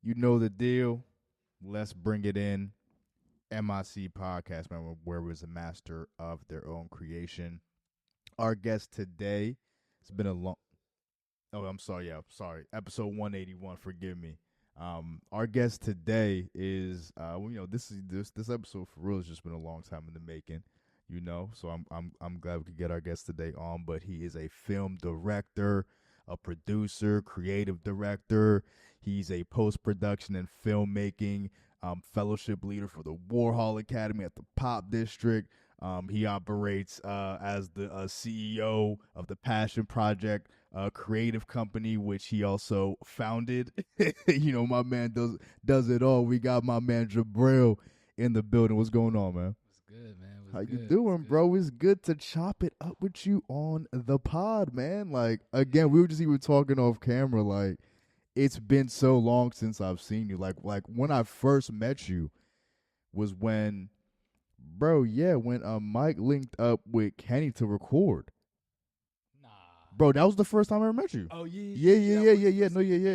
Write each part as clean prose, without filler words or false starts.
You know the deal. Let's bring it in. MIC podcast, man, where was a master of their own creation. Our guest today, it's been a long. Oh, I'm sorry. Yeah, sorry. Episode 181. Forgive me. Our guest today is, this episode for real has just been a long time in the making. So I'm glad we could get our guest today on. But he is a film director, a producer, creative director. He's a post-production and filmmaking fellowship leader for the Warhol Academy at the Pop District. He operates as the CEO of the Passion Project, a creative company which he also founded. My man does it all. We got my man Jibril in the building. What's going on, man? What's good, man? How you doing, bro? It's good to chop it up with you on the pod, man. Like, again, we were just even talking off camera. Like, it's been so long since I've seen you. Like when I first met you was when, when Mike linked up with Kenny to record. Nah, bro, that was the first time I ever met you. Oh yeah.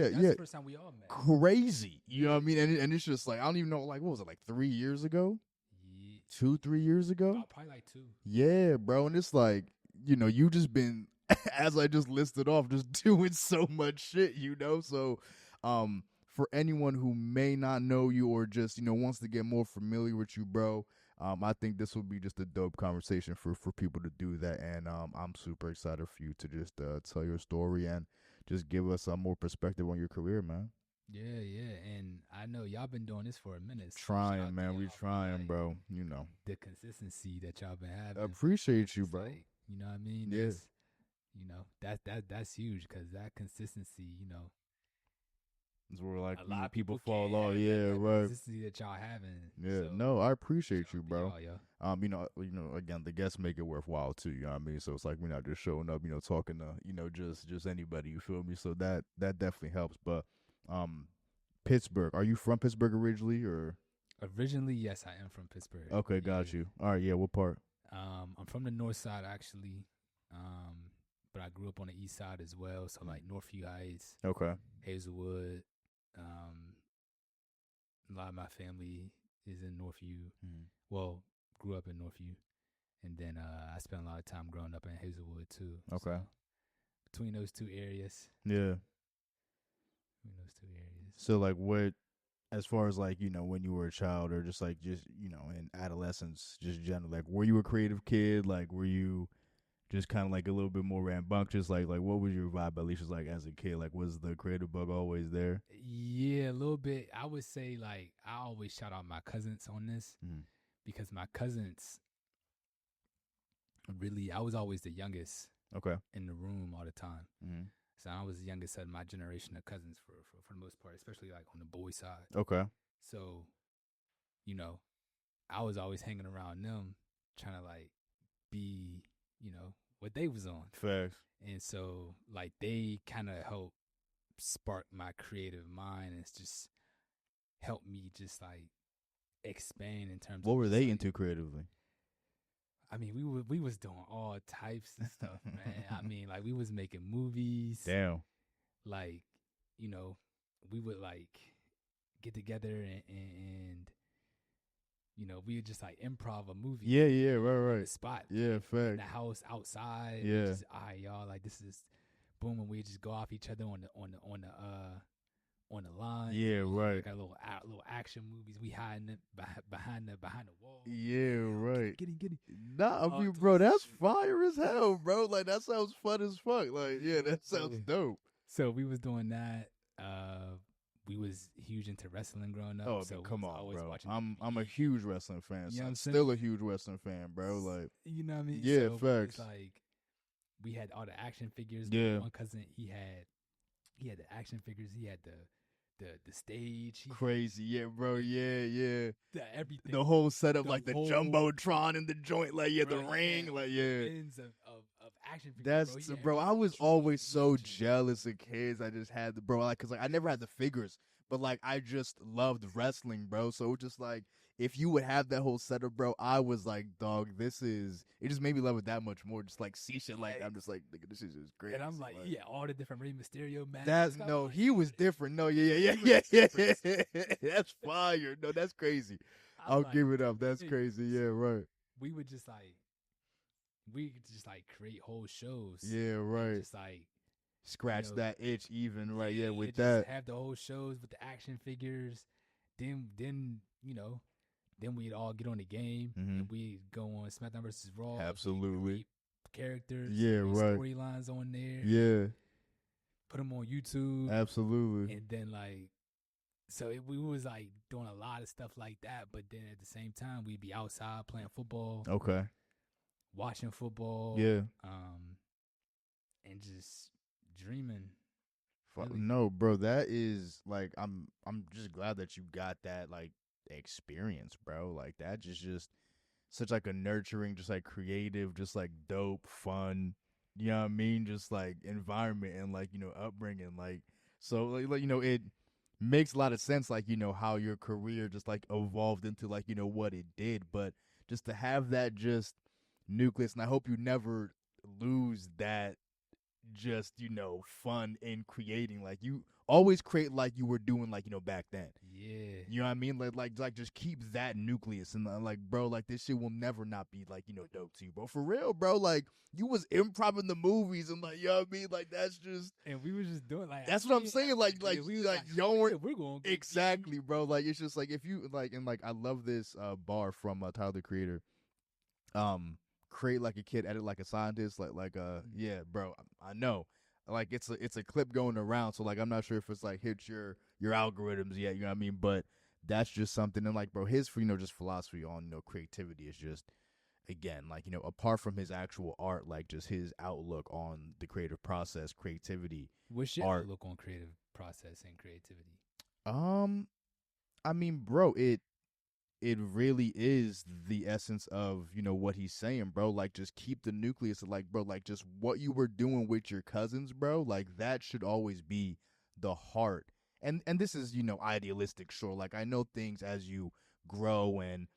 That's the first time we all met. Crazy, you know what I mean? And it's just like I don't even know. Like, what was it? Like 3 years ago? Yeah. 2-3 years ago? Oh, probably like 2. Yeah, bro. And it's like, you just been, as I just listed off, just doing so much shit, So, for anyone who may not know you or just, wants to get more familiar with you, bro, I think this will be just a dope conversation for people to do that. And I'm super excited for you to just tell your story and just give us some more perspective on your career, man. Yeah. And I know y'all been doing this for a minute. So trying, man. We trying, bro. The consistency that y'all been having. Appreciate you, bro. Like, you know what I mean? Yeah. That's huge because that consistency, is where like a lot of people fall off. Yeah, that right. Consistency that y'all having. Yeah, so, no, I appreciate you, bro. Y'all. Again, the guests make it worthwhile too. You know what I mean? So it's like we're not just showing up, talking to, just anybody. You feel me? So that definitely helps. But, Pittsburgh. Are you from Pittsburgh originally, or? Originally, yes, I am from Pittsburgh. Okay, got you. All right, yeah. What part? I'm from the north side actually, but I grew up on the east side as well. So like Northview Heights, okay, Hazelwood. A lot of my family is in Northview. Well, grew up in Northview, and then I spent a lot of time growing up in Hazelwood too. Okay, so, between those two areas. Yeah. Between those two areas. So like what? As far as like, when you were a child or just in adolescence, just generally, like, were you a creative kid? Like, were you just kind of like a little bit more rambunctious? Like what was your vibe, at least like as a kid? Like, was the creative bug always there? Yeah, a little bit. I would say like, I always shout out my cousins on this because my cousins really, I was always the youngest in the room all the time. So I was the youngest of my generation of cousins for the most part, especially like on the boy side. Okay. So, I was always hanging around them, trying to like be, what they was on. Facts. And so like they kind of helped spark my creative mind and just helped me just like expand in terms what of were they into creatively? I mean, we was doing all types of stuff, man. I mean, like we was making movies. Damn. Like, we would like get together and we would just like improv a movie. Yeah, right. Spot. Yeah, fact. In the house outside. Yeah. Just, all right, y'all, like this is boom, and we just go off each other on the line. Yeah, right. Got little action movies. We hiding it behind the wall. Yeah, right. Get him. Nah, I mean, bro, that's fire as hell, bro. Like that sounds fun as fuck. Like, yeah, that sounds dope. So we was doing that. We was huge into wrestling growing up. Oh, so come on, bro. I'm a huge wrestling fan. So I'm still a huge wrestling fan, bro. Like, you know what I mean? Yeah, so facts. It's like we had all the action figures. Yeah. One cousin, he had the action figures. He had the stage. Crazy, yeah, bro. Yeah. Everything. The whole setup, like the jumbotron in the joint, like the ring, like Ends of action figures. That's bro. I was always so jealous of kids. I just had cause like I never had the figures, but like I just loved wrestling, bro. So just like if you would have that whole setup, bro, I was like, dog, this is. It just made me love it that much more. Just like see shit like that. I'm just like, nigga, this is just great. And I'm like, yeah, all the different Rey Mysterio masks. That's no, like, he was different. No, yeah. That's fire. No, that's crazy. I'll like, give it up. That's crazy. Yeah, right. We could just like create whole shows. Yeah, right. Just like scratch that itch, even right. Yeah, with just that. Have the whole shows with the action figures. Then then we'd all get on the game and we'd go on SmackDown versus Raw. Absolutely. Characters. Yeah, right. Storylines on there. Yeah. Put them on YouTube. Absolutely. And then like, so we was like doing a lot of stuff like that. But then at the same time, we'd be outside playing football. Okay. Watching football. Yeah. And just dreaming. Really. No, bro, that is like I'm just glad that you got that like experience, bro. Like that just such like a nurturing, just like creative, just like dope, fun, you know what I mean? Just like environment and like, upbringing. Like so like it makes a lot of sense, like, how your career just like evolved into like, what it did. But just to have that just nucleus, and I hope you never lose that just fun in creating. Like you always create like you were doing like back then. Yeah, you know what I mean. Like just keep that nucleus, and like bro, like this shit will never not be like dope to you, bro, for real, bro. Like you was improv in the movies, and like, you know what I mean, like that's just, and we was just doing like, that's what I'm saying, like we like y'all weren't, we're going exactly, bro. Like it's just like if you like, and like I love this bar from Tyler the Creator, create like a kid, edit like a scientist, like yeah, bro, I know, like it's a clip going around, so like I'm not sure if it's like hit your algorithms yet, you know what I mean, but that's just something. And like, bro, his just philosophy on creativity is just, again, like apart from his actual art, like just his outlook on the creative process, creativity. What's your outlook on creative process and creativity? I mean, bro, it really is the essence of what he's saying, bro. Like just keep the nucleus of like, bro, like just what you were doing with your cousins, bro, like that should always be the heart. And this is idealistic, sure, like I know things as you grow and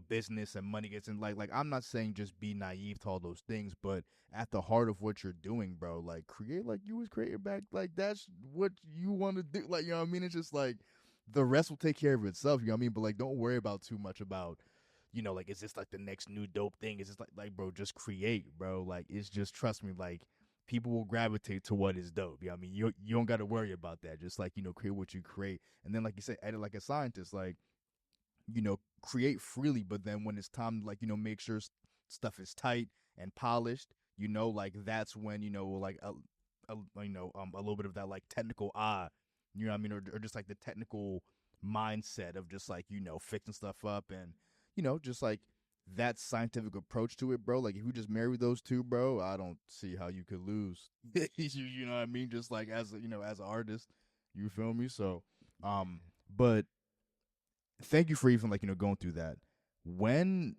business and money gets in, like I'm not saying just be naive to all those things, but at the heart of what you're doing, bro, like create like you was created back, like that's what you want to do, like, you know what I mean? It's just like the rest will take care of itself, you know what I mean? But like don't worry about too much about like, is this like the next new dope thing? Is this like bro, just create, bro. Like it's just, trust me, like people will gravitate to what is dope. You know what I mean? You don't got to worry about that. Just like, create what you create. And then like you said, edit like a scientist, like create freely, but then when it's time to like, make sure stuff is tight and polished, like that's when, like a little bit of that like technical eye, you know what I mean? Or just like the technical mindset of just like, fixing stuff up and, just like that scientific approach to it, bro. Like if you just marry those two, bro, I don't see how you could lose. You know what I mean? Just like as as an artist, you feel me? So, but thank you for even like, going through that. When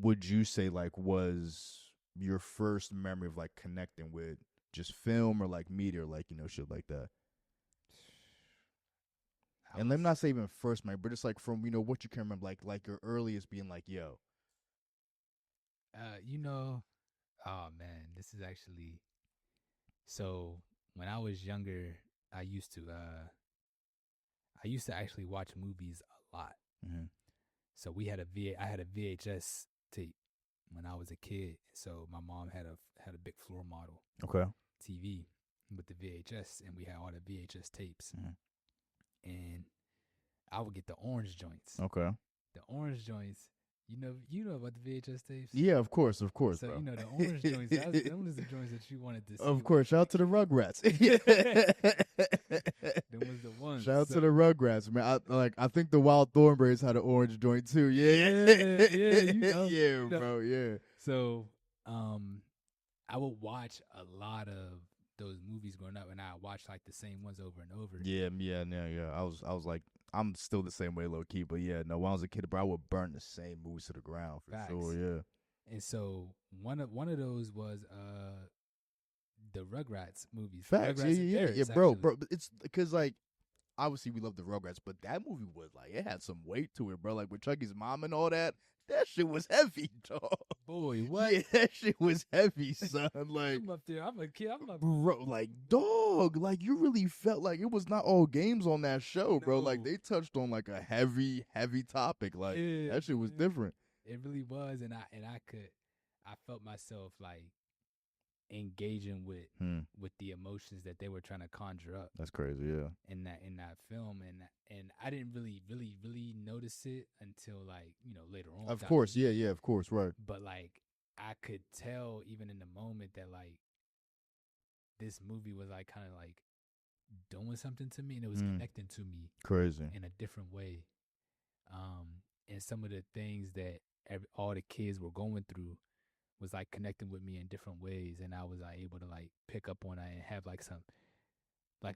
would you say like was your first memory of like connecting with just film or like media or like, shit like that? And let me not say even first memory, but just like from, what you can remember, like your earliest being like, yo. Oh man, this is actually, so when I was younger, I used to actually watch movies a lot. Mm-hmm. So I had a VHS tape when I was a kid. So my mom had a big floor model TV with the VHS, and we had all the VHS tapes. Mm-hmm. And I would get the orange joints. Okay. The orange joints. You know about the VHS tapes? Yeah, of course, so, bro. the orange joints, them was the joints that you wanted to see. Of course, shout out to the Rugrats. Them was the ones. Shout out to the Rugrats, man. I think the Wild Thornberries had an orange joint too. Yeah, bro, yeah. So, I would watch a lot of those movies growing up, and I watched like the same ones over and over. Yeah. I was like, I'm still the same way, low key, but yeah, no. When I was a kid, bro, I would burn the same movies to the ground for sure. Yeah. And so one of those was the Rugrats movies. Facts. Rugrats yeah, Paris, bro. actually. It's because like obviously we love the Rugrats, but that movie was like, it had some weight to it, bro. Like with Chucky's mom and all that. That shit was heavy, dog. Boy, what? Yeah, that shit was heavy, son. Like, I'm up there. I'm a kid. I'm a bro, like, dog, like, you really felt like it was not all games on that show, bro. Like, No. they touched on like a heavy, heavy topic. Like, Yeah, that shit was different. It really was, and I felt myself like engaging with the emotions that they were trying to conjure up. That's crazy, yeah. In that film, and I didn't really notice it until like later on. Of course, yeah, of course, right. But like I could tell even in the moment that like this movie was like kind of like doing something to me, and it was connecting to me crazy in a different way. And some of the things that all the kids were going through was like connecting with me in different ways, and I was like able to like pick up on it and have like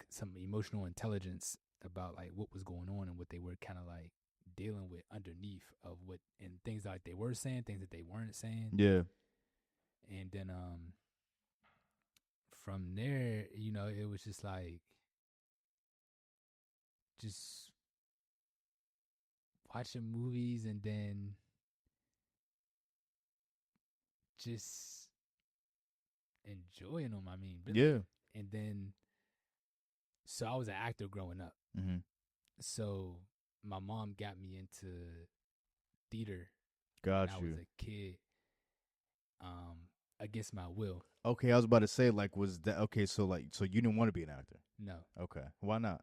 some emotional intelligence about like what was going on and what they were kind of like dealing with underneath of what, and things like they were saying, things that they weren't saying. Yeah. And then from there, it was just like just watching movies and then just enjoying them. I mean, really. Yeah. And then, so I was an actor growing up. Mm-hmm. So my mom got me into theater. Got when you. I was a kid, against my will. Okay, I was about to say, like, was that okay? So you didn't want to be an actor? No. Okay, why not?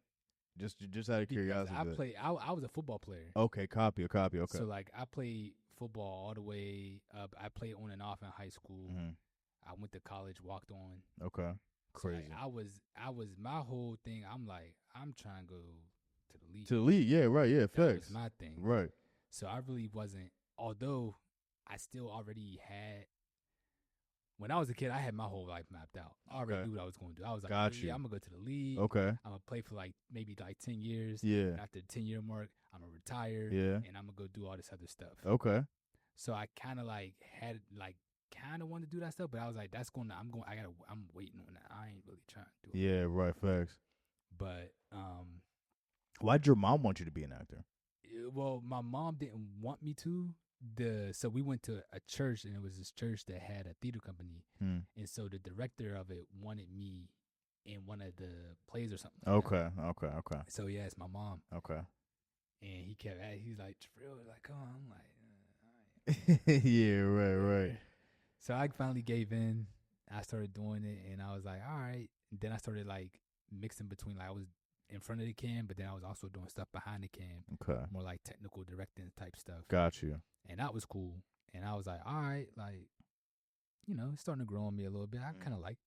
Just out of curiosity. I was a football player. Okay, copy. Okay. So like I played football all the way up. I played on and off in high school. Mm-hmm. I went to college, walked on. Okay, crazy. So like, I was my whole thing. I'm like, I'm trying to go to the league. To the league, yeah, right, yeah, facts. That was my thing, right. So I really wasn't. Although I still already had. When I was a kid, I had my whole life mapped out. I already knew what I was going to do. I was like, I'm going to go to the league. Okay. I'm going to play for like maybe like 10 years. Yeah. And after the 10-year mark, I'm going to retire. Yeah. And I'm going to go do all this other stuff. Okay. So I kind of like had like kind of wanted to do that stuff, but I was like, I'm waiting on that. I ain't really trying to do it. Yeah, right, facts. But why'd your mom want you to be an actor? Well, my mom didn't want me to. So we went to a church, and it was this church that had a theater company, and so the director of it wanted me in one of the plays or something. Okay. So yeah, it's my mom. Okay. And he's like, Jibril, like, come on. I'm like, all right. Yeah, right. So I finally gave in. I started doing it, and I was like, all right. And then I started like mixing between, like, I was in front of the cam, but then I was also doing stuff behind the cam. Okay. More like technical directing type stuff. Got you. And that was cool. And I was like, all right, like, it's starting to grow on me a little bit. I kind of like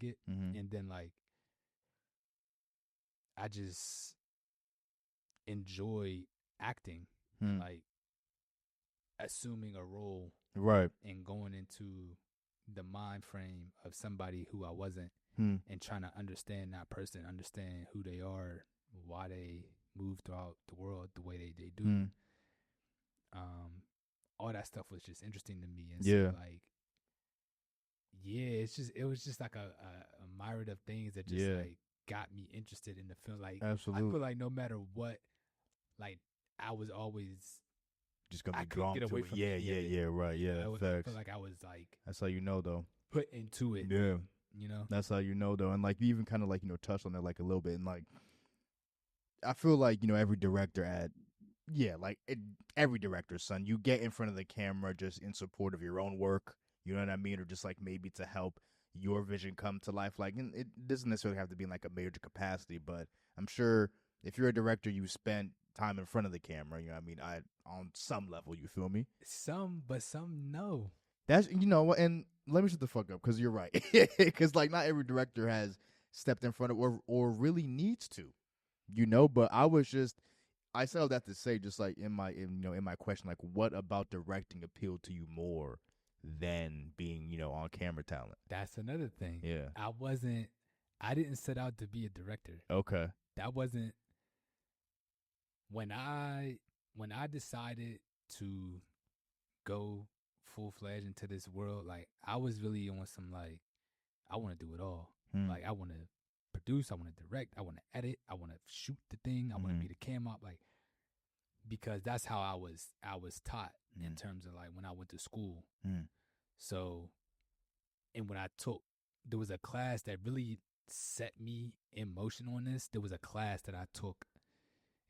it. Mm-hmm. And then, like, I just enjoy acting, like, assuming a role. Right. And going into the mind frame of somebody who I wasn't, and trying to understand that person, understand who they are, why they move throughout the world the way they do. All that stuff was just interesting to me. And so like, yeah, it was just like a myriad of things that just like got me interested in the film. Like, absolutely. I feel like no matter what, like, I was always just gonna be drawn to it. Yeah, right. Yeah, I feel like I was like, that's how you know though. Put into it. Yeah. That's how you know though. And like you even kind of like, touched on it like a little bit. And like, I feel like, every director every director's son, you get in front of the camera just in support of your own work. You know what I mean? Or just like maybe to help your vision come to life. Like, and it doesn't necessarily have to be in like a major capacity, but I'm sure if you're a director, you spent time in front of the camera. You know what I mean? On some level, you feel me? But some no. That's, and let me shut the fuck up, because you're right. Because like not every director has stepped in front of or really needs to, but I said all that to say, just like in my question, like what about directing appealed to you more than being, on camera talent? That's another thing. Yeah. I didn't set out to be a director. Okay. That wasn't when I decided to go full-fledged into this world. Like, I was really on some like, I want to do it all. Like, I want to produce, I want to direct, I want to edit, I want to shoot the thing, I want to be the cam op, like, because that's how I was taught in terms of like when I went to school. So, and when there was a class that really set me in motion on this. There was a class that I took.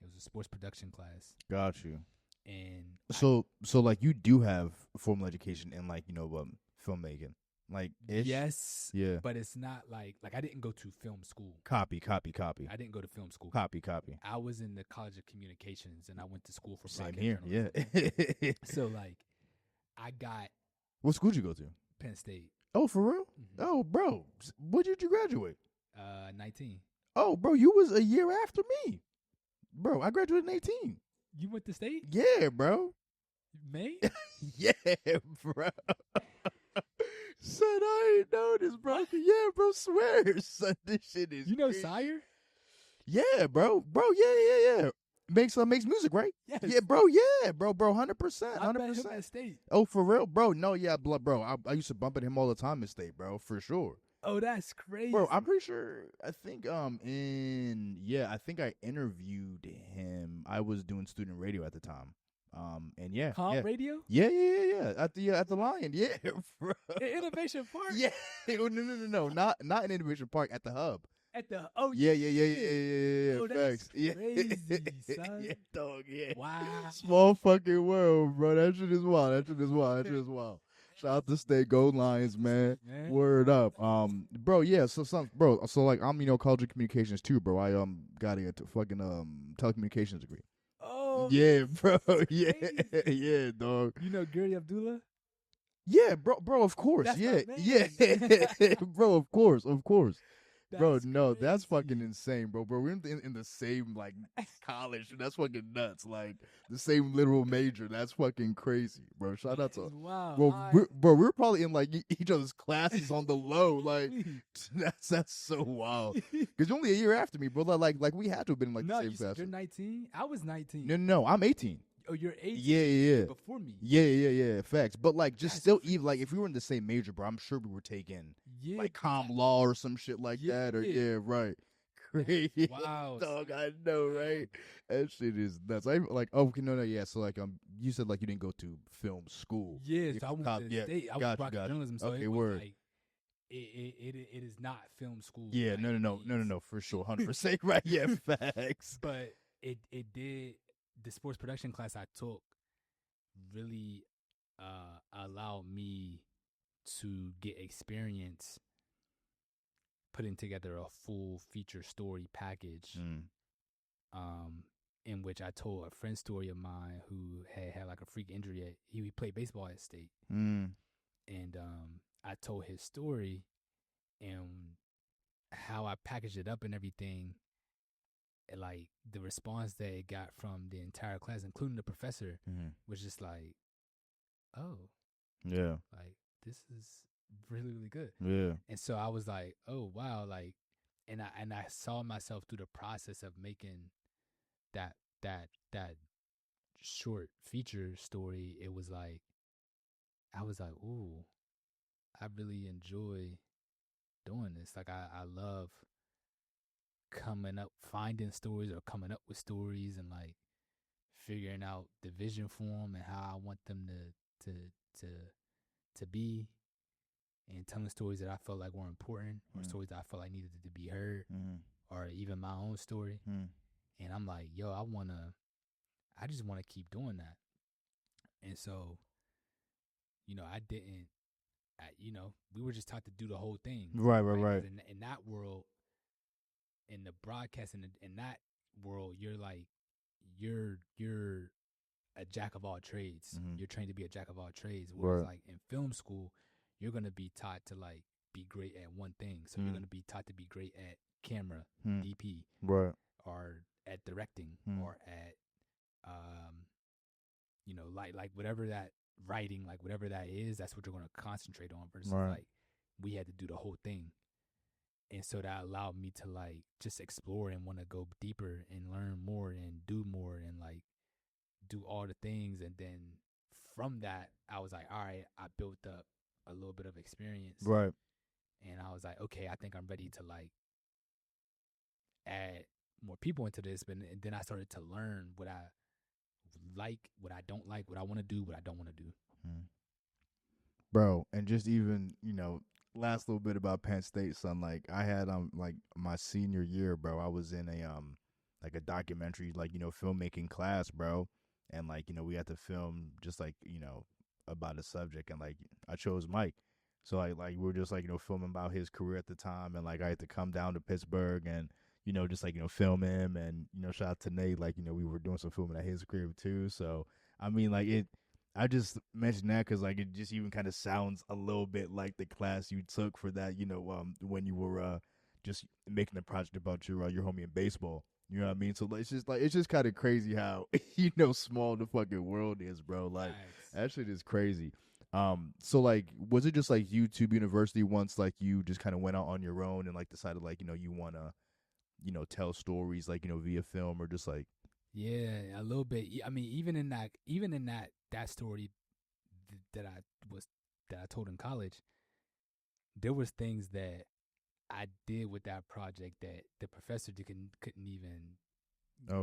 It was a sports production class. Got you. And so like you do have formal education in like, filmmaking, like ish? Yes. Yeah. But it's not like I didn't go to film school. Copy. I didn't go to film school. Copy. I was in the College of Communications, and I went to school for Same broadcast here. journalism. Yeah. So like, I got. What school did you go to? Penn State. Oh, for real? Mm-hmm. Oh, bro, when did you graduate? 19. Oh, bro, you was a year after me. Bro, I graduated in 18. You went to State? Yeah, bro. May? Yeah, bro. Son, I ain't know this, bro. Yeah, bro, swear. Son, this shit is crazy. Sire? Yeah, bro. Bro, yeah. Makes music, right? Yes. Yeah, bro. Yeah, bro. 100%. 100%. I met him at State. Oh, for real, bro? No, yeah, bro. I used to bump at him all the time at State, bro, for sure. Oh, that's crazy, bro. I'm pretty sure. I think I interviewed him. I was doing student radio at the time. And yeah, radio. Yeah. At the Lion, yeah, bro. In Innovation Park. Yeah, no, not in Innovation Park. At the Hub. At the yeah. Oh, Facts. That's crazy, son. Yeah, dog. Yeah. Wow. Small fucking world, bro. That shit is wild. Shout out to State Gold Lions, man. Word up. Bro, yeah, so like I'm, College of Communications too, bro. I got a fucking telecommunications degree. Oh yeah, bro. Yeah, crazy. Yeah, dog. You know Gary Abdullah? Yeah, bro, of course. That's yeah. Bro, of course. Bro, no, crazy. That's fucking insane, bro. We're in the same like college. That's fucking nuts. Like the same literal major. That's fucking crazy, bro. Shout out to wow. We're probably in like each other's classes on the low. Like that's so wild. Because you're only a year after me, bro. Like we had to have been in like the same class. You're 19. I was 19. No, I'm 18. Oh, you're 18. Yeah. Before me. Yeah. Facts. But like, just still, even like, if we were in the same major, bro, I'm sure we were taking like comm law or some shit like that. Or right. Crazy. Wow, dog. I know, right? That shit is nuts. I like. Oh, no. Yeah. So like, you said like you didn't go to film school. Yeah. So I went to State. I was broadcast journalism. So okay, it was word. Like, it is not film school. Yeah. No. For sure. 100%. Right. Yeah. Facts. But it did. The sports production class I took really allowed me to get experience putting together a full feature story package, in which I told a friend story of mine who had like a freak injury. He played baseball at State, and I told his story and how I packaged it up and everything. Like the response that it got from the entire class, including the professor, was just like, "Oh, yeah, like this is really, really good." Yeah, and so I was like, "Oh wow!" Like, and I saw myself through the process of making that short feature story. It was like, I was like, "Ooh, I really enjoy doing this." Like, I love finding stories or coming up with stories and like figuring out the vision for them and how I want them to be, and telling stories that I felt like were important or stories that I felt like needed to be heard, or even my own story. And I'm like, yo, I just want to keep doing that. And so, we were just taught to do the whole thing. Right. In that world, in the broadcast, in that world, you're like, you're a jack of all trades. You're trained to be a jack of all trades. Whereas like in film school, you're going to be taught to like be great at one thing. So you're going to be taught to be great at camera, DP, right, or at directing, or at, like whatever that writing, like whatever that is, that's what you're going to concentrate on versus like we had to do the whole thing. And so that allowed me to like just explore and want to go deeper and learn more and do more and like do all the things. And then from that, I was like, all right, I built up a little bit of experience. Right. And I was like, okay, I think I'm ready to like add more people into this, but then I started to learn what I like, what I don't like, what I want to do, what I don't want to do. Bro, and just even, last little bit about Penn State, son. Like I had like my senior year, bro, I was in a like a documentary, like, filmmaking class, bro. And like, we had to film just like, about a subject, and like I chose Mike. So like we were just like, filming about his career at the time, and like I had to come down to Pittsburgh and just like, film him, and shout out to Nate, like, we were doing some filming at his crib too. So I mean, like I just mentioned that because like it just even kind of sounds a little bit like the class you took for that, when you were just making the project about your homie in baseball. You know what I mean? So it's just kind of crazy how small the fucking world is, bro. Like that shit is crazy. So like, was it just like YouTube University once like you just kind of went out on your own and like decided like you wanna tell stories like via film, or just like Yeah, a little bit. I mean, even in that story that I told in college, there was things that I did with that project that the professor couldn't even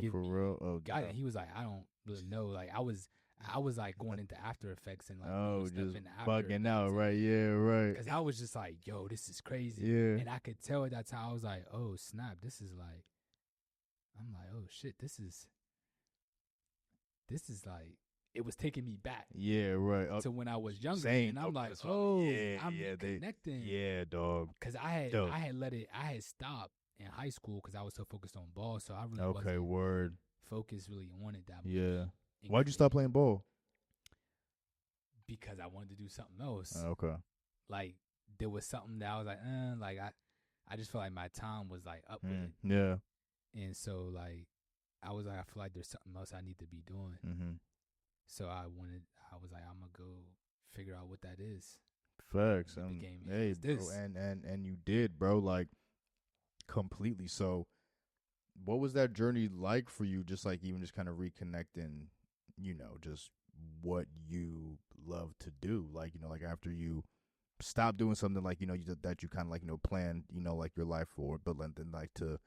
give for me real? Oh, guidance. He was like, I don't really know. Like I was like going into After Effects and like doing stuff just in After bugging Effects, out, right? Yeah, right. Because I was just like, yo, this is crazy. Yeah. And I could tell at that time, I was like, oh snap, this is like, I'm like, oh shit, this is like, it was taking me back. Yeah, right. To when I was younger, same. and I'm like, oh, yeah, I'm yeah, connecting. Yeah, dog. Because I had stopped in high school because I was so focused on ball, so I really wasn't focused really on it that much. Yeah. Why'd you stop playing ball? Because I wanted to do something else. Okay. Like there was something that I was like, I just felt like my time was like up with it. Yeah. And so like I was like, I feel like there's something else I need to be doing. Mm-hmm. So I was like, I'm gonna go figure out what that is. Facts. Hey, bro, and you did, bro, like completely. So what was that journey like for you? Just like even just kind of reconnecting, just what you love to do. Like, like after you stop doing something like, that you kind of like, planned, like your life for, but then like to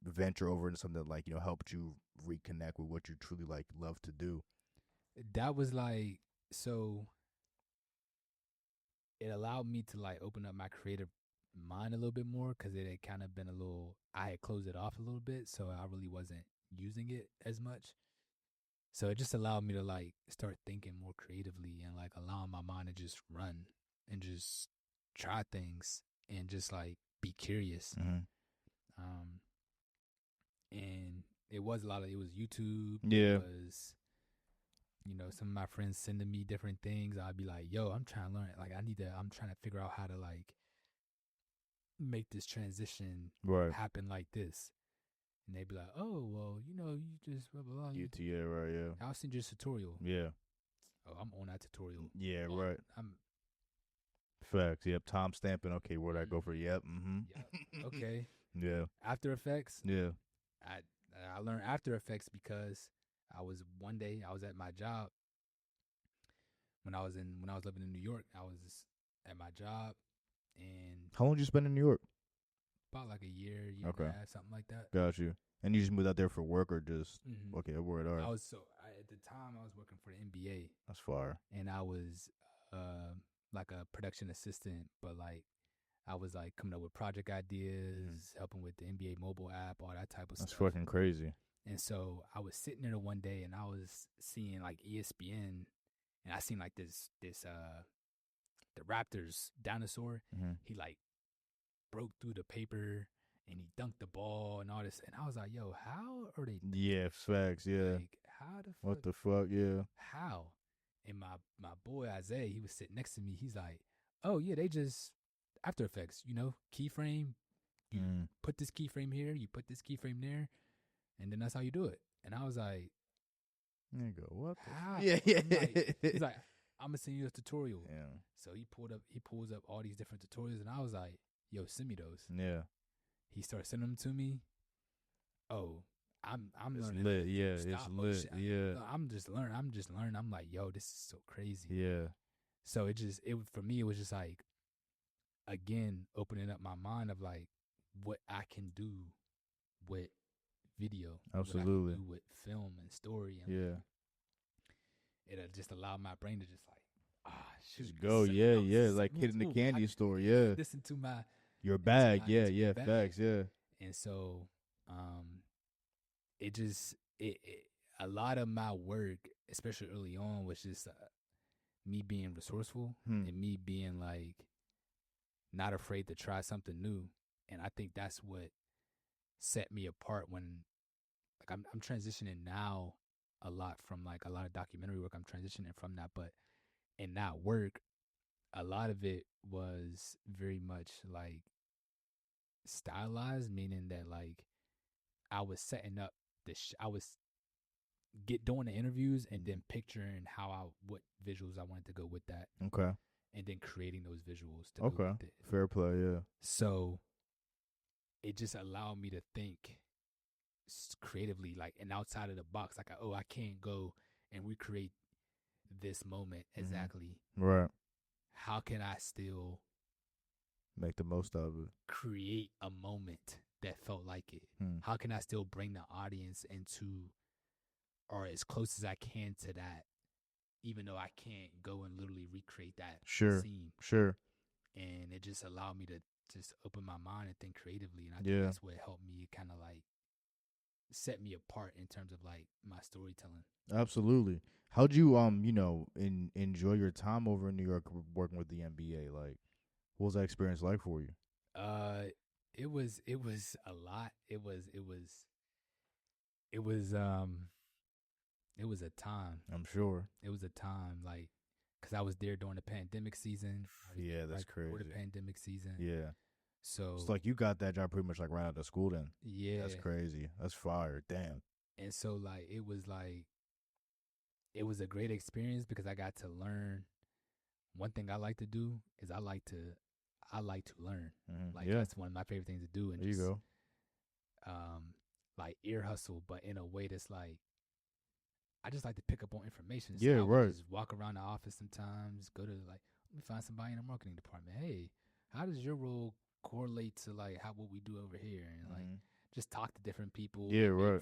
venture over into something that like, helped you reconnect with what you truly like love to do. That was like, so it allowed me to like open up my creative mind a little bit more, because it had kind of been I had closed it off a little bit, so I really wasn't using it as much. So it just allowed me to like start thinking more creatively and like allowing my mind to just run and just try things and just like be curious. Mm-hmm. And it was it was YouTube. Yeah. It was, some of my friends sending me different things. I'd be like, yo, I'm trying to learn. Like I'm trying to figure out how to like make this transition happen like this. And they'd be like, oh, well, you just blah, blah, blah. Yeah, right, yeah. I'll send you a tutorial. Yeah. Oh, I'm on that tutorial. Yeah, right. Facts. Yep. Tom stamping. Okay, where'd I go for? Yep. Mm-hmm. Yep. Okay. Yeah. After Effects. Yeah. I learned After Effects because one day I was at my job when I was living in New York. I was at my job, and how long did you spend in New York? About like a year and a half, something like that. Got you. And you just moved out there for work, or just okay? Word. All right. At the time I was working for the NBA. That's far. And I was like a production assistant, but like I was like coming up with project ideas, helping with the NBA mobile app, all that type of stuff. That's fucking crazy. And so I was sitting there one day, and I was seeing like ESPN, and I seen like this the Raptors dinosaur. He like broke through the paper and he dunked the ball and all this, and I was like, yo, how are they? Yeah, facts. Yeah. Like, how the fuck? What the fuck? Yeah. How? And my boy Isaiah, he was sitting next to me. He's like, oh yeah, they just After Effects, keyframe. You put this keyframe here, you put this keyframe there, and then that's how you do it. And I was like, nigga, what? How? Yeah. He's like, I'm gonna send you a tutorial. Yeah. So he pulls up all these different tutorials, and I was like, yo, send me those. Yeah. He started sending them to me. Oh, I'm it's learning. Lit. Yeah, it's lit. Yeah. I'm just learning. I'm like, yo, this is so crazy. Yeah. So for me, it was just like, again, opening up my mind of like what I can do with video. Absolutely. What I can do with film and story. And yeah. It'll just allow my brain to just like, shoot, Just go. Yeah. Like hitting the candy store. Yeah. Listen to my your bag. Yeah. bag. Facts. Yeah. And so, it just a lot of my work, especially early on, was just me being resourceful and me being like not afraid to try something new. And I think that's what set me apart when like I'm transitioning now a lot from like a lot of documentary work. I'm transitioning from that, but in that work, a lot of it was very much like stylized, meaning that like I was setting up I was doing the interviews and then picturing what visuals I wanted to go with that. Okay. And then creating those visuals to go with it. Fair play, yeah. So it just allowed me to think creatively, like, and outside of the box. Like, I can't go and recreate this moment exactly. Right. How can I still make the most of it? Create a moment that felt like it. How can I still bring the audience into, or as close as I can to that, even though I can't go and literally recreate that scene. Sure. And it just allowed me to just open my mind and think creatively. And I think that's what helped me kind of like set me apart in terms of like my storytelling. Absolutely. How'd you enjoy your time over in New York working with the NBA? Like, what was that experience like for you? It was a lot. It was a time. I'm sure. It was a time, like, because I was there during the pandemic season. Yeah, that's crazy. Before the pandemic season. Yeah. So it's like you got that job pretty much like right out of school then. Yeah. That's crazy. That's fire. Damn. And so like it was a great experience because I got to learn. One thing I like to do is I like to learn. Like that's one of my favorite things to do. And there you go. Like ear hustle, but in a way that's like I just like to pick up on information. So I would just walk around the office sometimes, go to like, let me find somebody in the marketing department. Hey, how does your role correlate to like what we do over here? And like just talk to different people.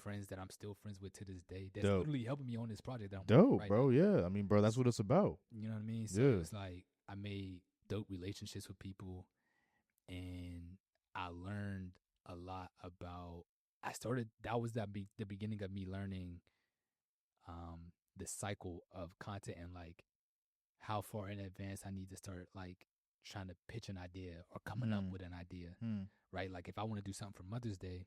Friends that I'm still friends with to this day. That's literally helping me on this project. That I'm dope, right bro. Now. Yeah, I mean, bro, that's what it's about. You know what I mean? So it's like I made dope relationships with people, and I learned a lot about. That was the beginning of me learning the cycle of content and like how far in advance I need to start like trying to pitch an idea or coming up with an idea, right? Like if I want to do something for Mother's Day,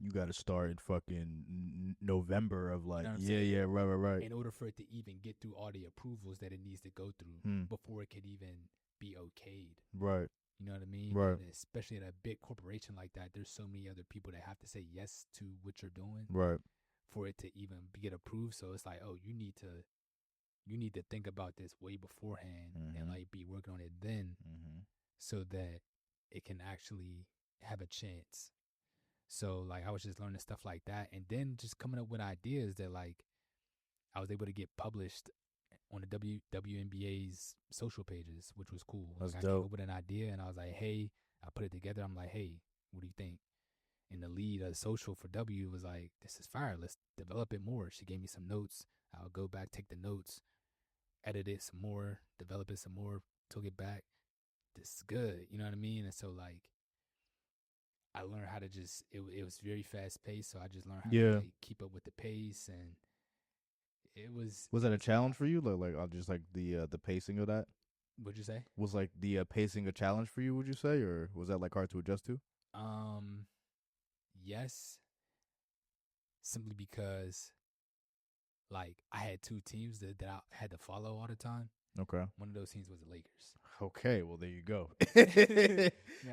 you got to start in fucking November of like, right. In order for it to even get through all the approvals that it needs to go through before it could even be okayed. Right. You know what I mean? Right. And especially at a big corporation like that, there's so many other people that have to say yes to what you're doing. Right. For it to even get approved. So it's like, oh, you need to think about this way beforehand and like be working on it then so that it can actually have a chance. So like I was just learning stuff like that and then just coming up with ideas that like I was able to get published on the WNBA's social pages, which was cool. That's like, dope. I came up with an idea and I was like, hey, I put it together. I'm like, hey, what do you think? And the lead of social for W was like, this is fire. Let's develop it more. She gave me some notes. I'll go back, take the notes, edit it some more, develop it some more, took it back. This is good. You know what I mean? And so like, I learned how to just, it was very fast paced. So I just learned how to like, keep up with the pace. And it was. Was that a challenge for you? Like just like the pacing of that? What'd you say? Was like the pacing a challenge for you, would you say? Or was that like hard to adjust to? Yes, simply because like I had two teams that I had to follow all the time. Okay. One of those teams was the Lakers. Okay, well there you go.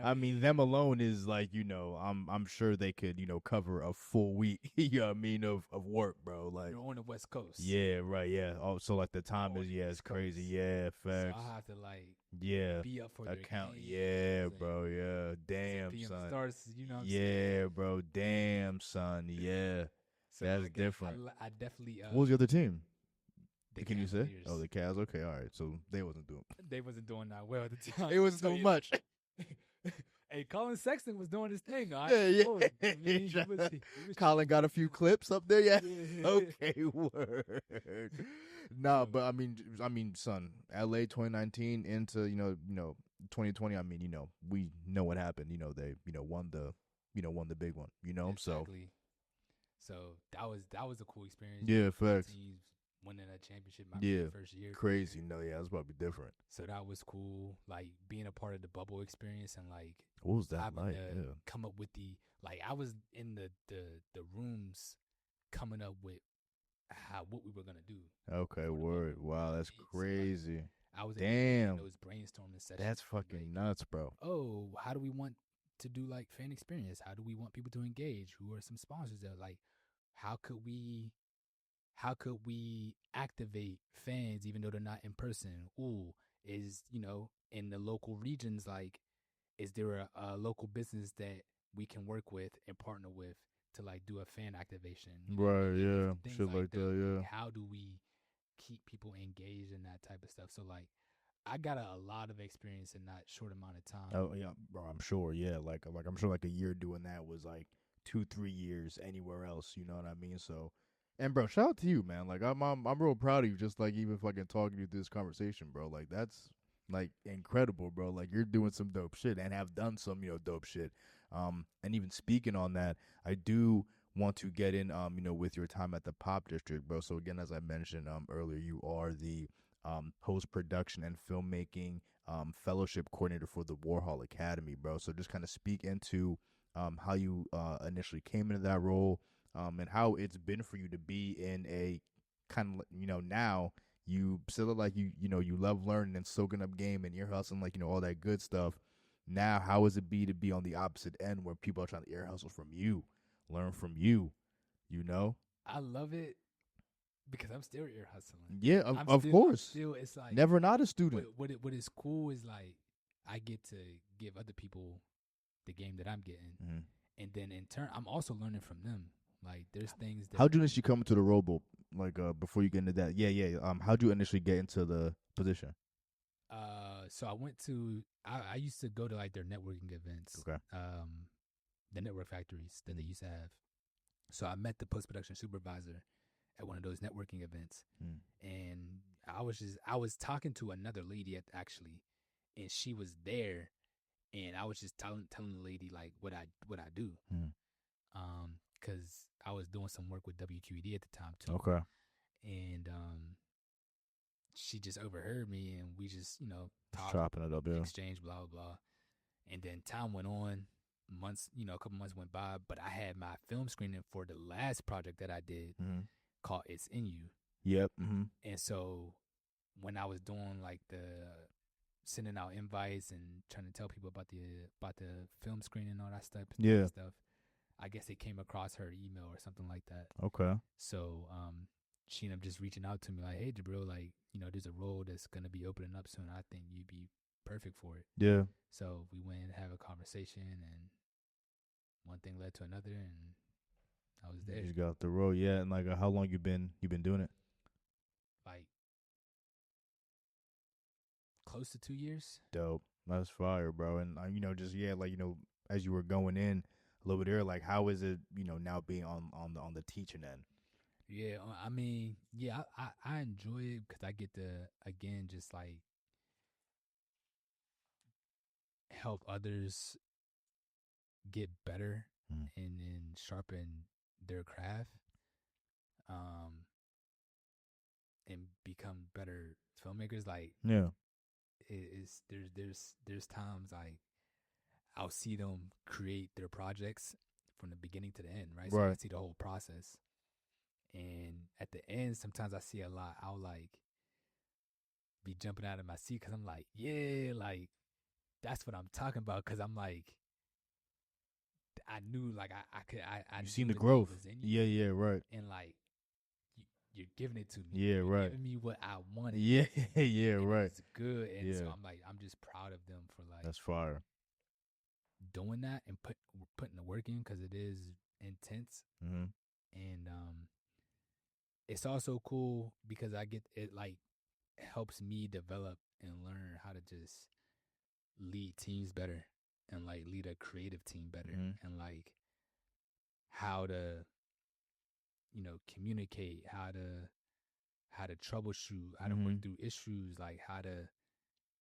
I mean, them alone is like, I'm sure they could, cover a full week, you know what I mean, of work, bro. Like they're on the West Coast. Yeah, right, yeah. Oh, so like the time is it's crazy. Yeah, facts. So I have to like be up for their account. games. Yeah, bro, yeah. Damn, son. Starts, what I'm yeah, saying? Bro. Damn, son. Yeah. So that's like, different. I definitely what was the other team? Can you say? Cavaliers. Oh, the Cavs. Okay, all right. So they wasn't doing that well at the time. It wasn't doing much. Hey, Colin Sexton was doing his thing. Colin got a few clips up there. Yeah. Okay, word. Nah, but I mean, son, LA 2019 into 2020. I mean, we know what happened. They won the big one. Exactly. So that was a cool experience. Yeah, facts. Teams winning a championship my first year. Crazy. No, yeah, it's probably different. So that was cool. Like being a part of the bubble experience and like what was that like? Come up with I was in the rooms coming up with what we were gonna do. Okay, word. Wow, that's crazy. So, I was in those brainstorming sessions. That's fucking nuts, bro. Oh, how do we want to do like fan experience? How do we want people to engage? Who are some sponsors that like? How could we activate fans even though they're not in person? Ooh, is in the local regions, like, is there a local business that we can work with and partner with to like do a fan activation? Right, yeah, shit like that, yeah. How do we keep people engaged in that type of stuff? So like, I got a lot of experience in that short amount of time. Oh yeah, bro, I'm sure. Yeah, like I'm sure like a year doing that was like 2-3 years anywhere else. You know what I mean? So, and bro, shout out to you, man. Like I'm real proud of you. Just like even fucking talking to you through this conversation, bro. Like that's like incredible, bro. Like you're doing some dope shit and have done some dope shit. And even speaking on that, I do want to get in with your time at the Pop District, bro. So again, as I mentioned earlier, you are the post-production and filmmaking fellowship coordinator for the Warhol Academy, bro. So just kind of speak into how you initially came into that role and how it's been for you to be in a kind of, now you still like you love learning and soaking up game and ear hustling, like, all that good stuff. Now, how is it to be on the opposite end where people are trying to ear hustle from you, learn from you, I love it. Because I'm still ear hustling. Yeah, of course. It's like never not a student. What is cool is like I get to give other people the game that I'm getting, and then in turn I'm also learning from them. Like there's things that. How'd you initially come into the role, like before you get into that? Yeah. How'd you initially get into the position? So I went to I used to go to like their networking events. Okay. The network factories that they used to have. So I met the post production supervisor at one of those networking events, and I was talking to another lady actually, and she was there, and I was just telling the lady like what I do, because I was doing some work with WQED at the time too. Okay, and she just overheard me, and we just talked, chopping it up, yeah, exchange, blah blah blah, and then time went on. Months, a couple months went by, but I had my film screening for the last project that I did. Called It's In You. Yep. And so when I was doing like the sending out invites and trying to tell people about the film screening and all that stuff, I guess it came across her email or something like that. Okay. So she ended up just reaching out to me like, hey Jibril, like, there's a role that's gonna be opening up soon. I think you'd be perfect for it. Yeah. So we went and had a conversation, and one thing led to another, and I was there. You got the role, yeah. And like, how long you been doing it? Like close to 2 years. Dope. That's fire, bro. And just like as you were going in a little bit there, like how is it now being on the teaching end? Yeah, I mean, yeah, I enjoy it because I get to again just like help others get better and sharpen their craft, and become better filmmakers. Like, yeah, there's times like I'll see them create their projects from the beginning to the end, right? So I see the whole process, and at the end, sometimes I see a lot. I'll like be jumping out of my seat because I'm like, yeah, like that's what I'm talking about. Because I'm like, I knew like I could. You seen the growth. You, yeah, right. And like you're giving it to me. Yeah, you're right. Giving me what I wanted. Yeah, yeah, right. It's good, and so I'm like, I'm just proud of them for like that's fire doing that and putting the work in because it is intense. And it's also cool because I get it like helps me develop and learn how to just lead teams better. and like lead a creative team better, and like how to, you know, communicate, how to troubleshoot, how to work through issues, like how to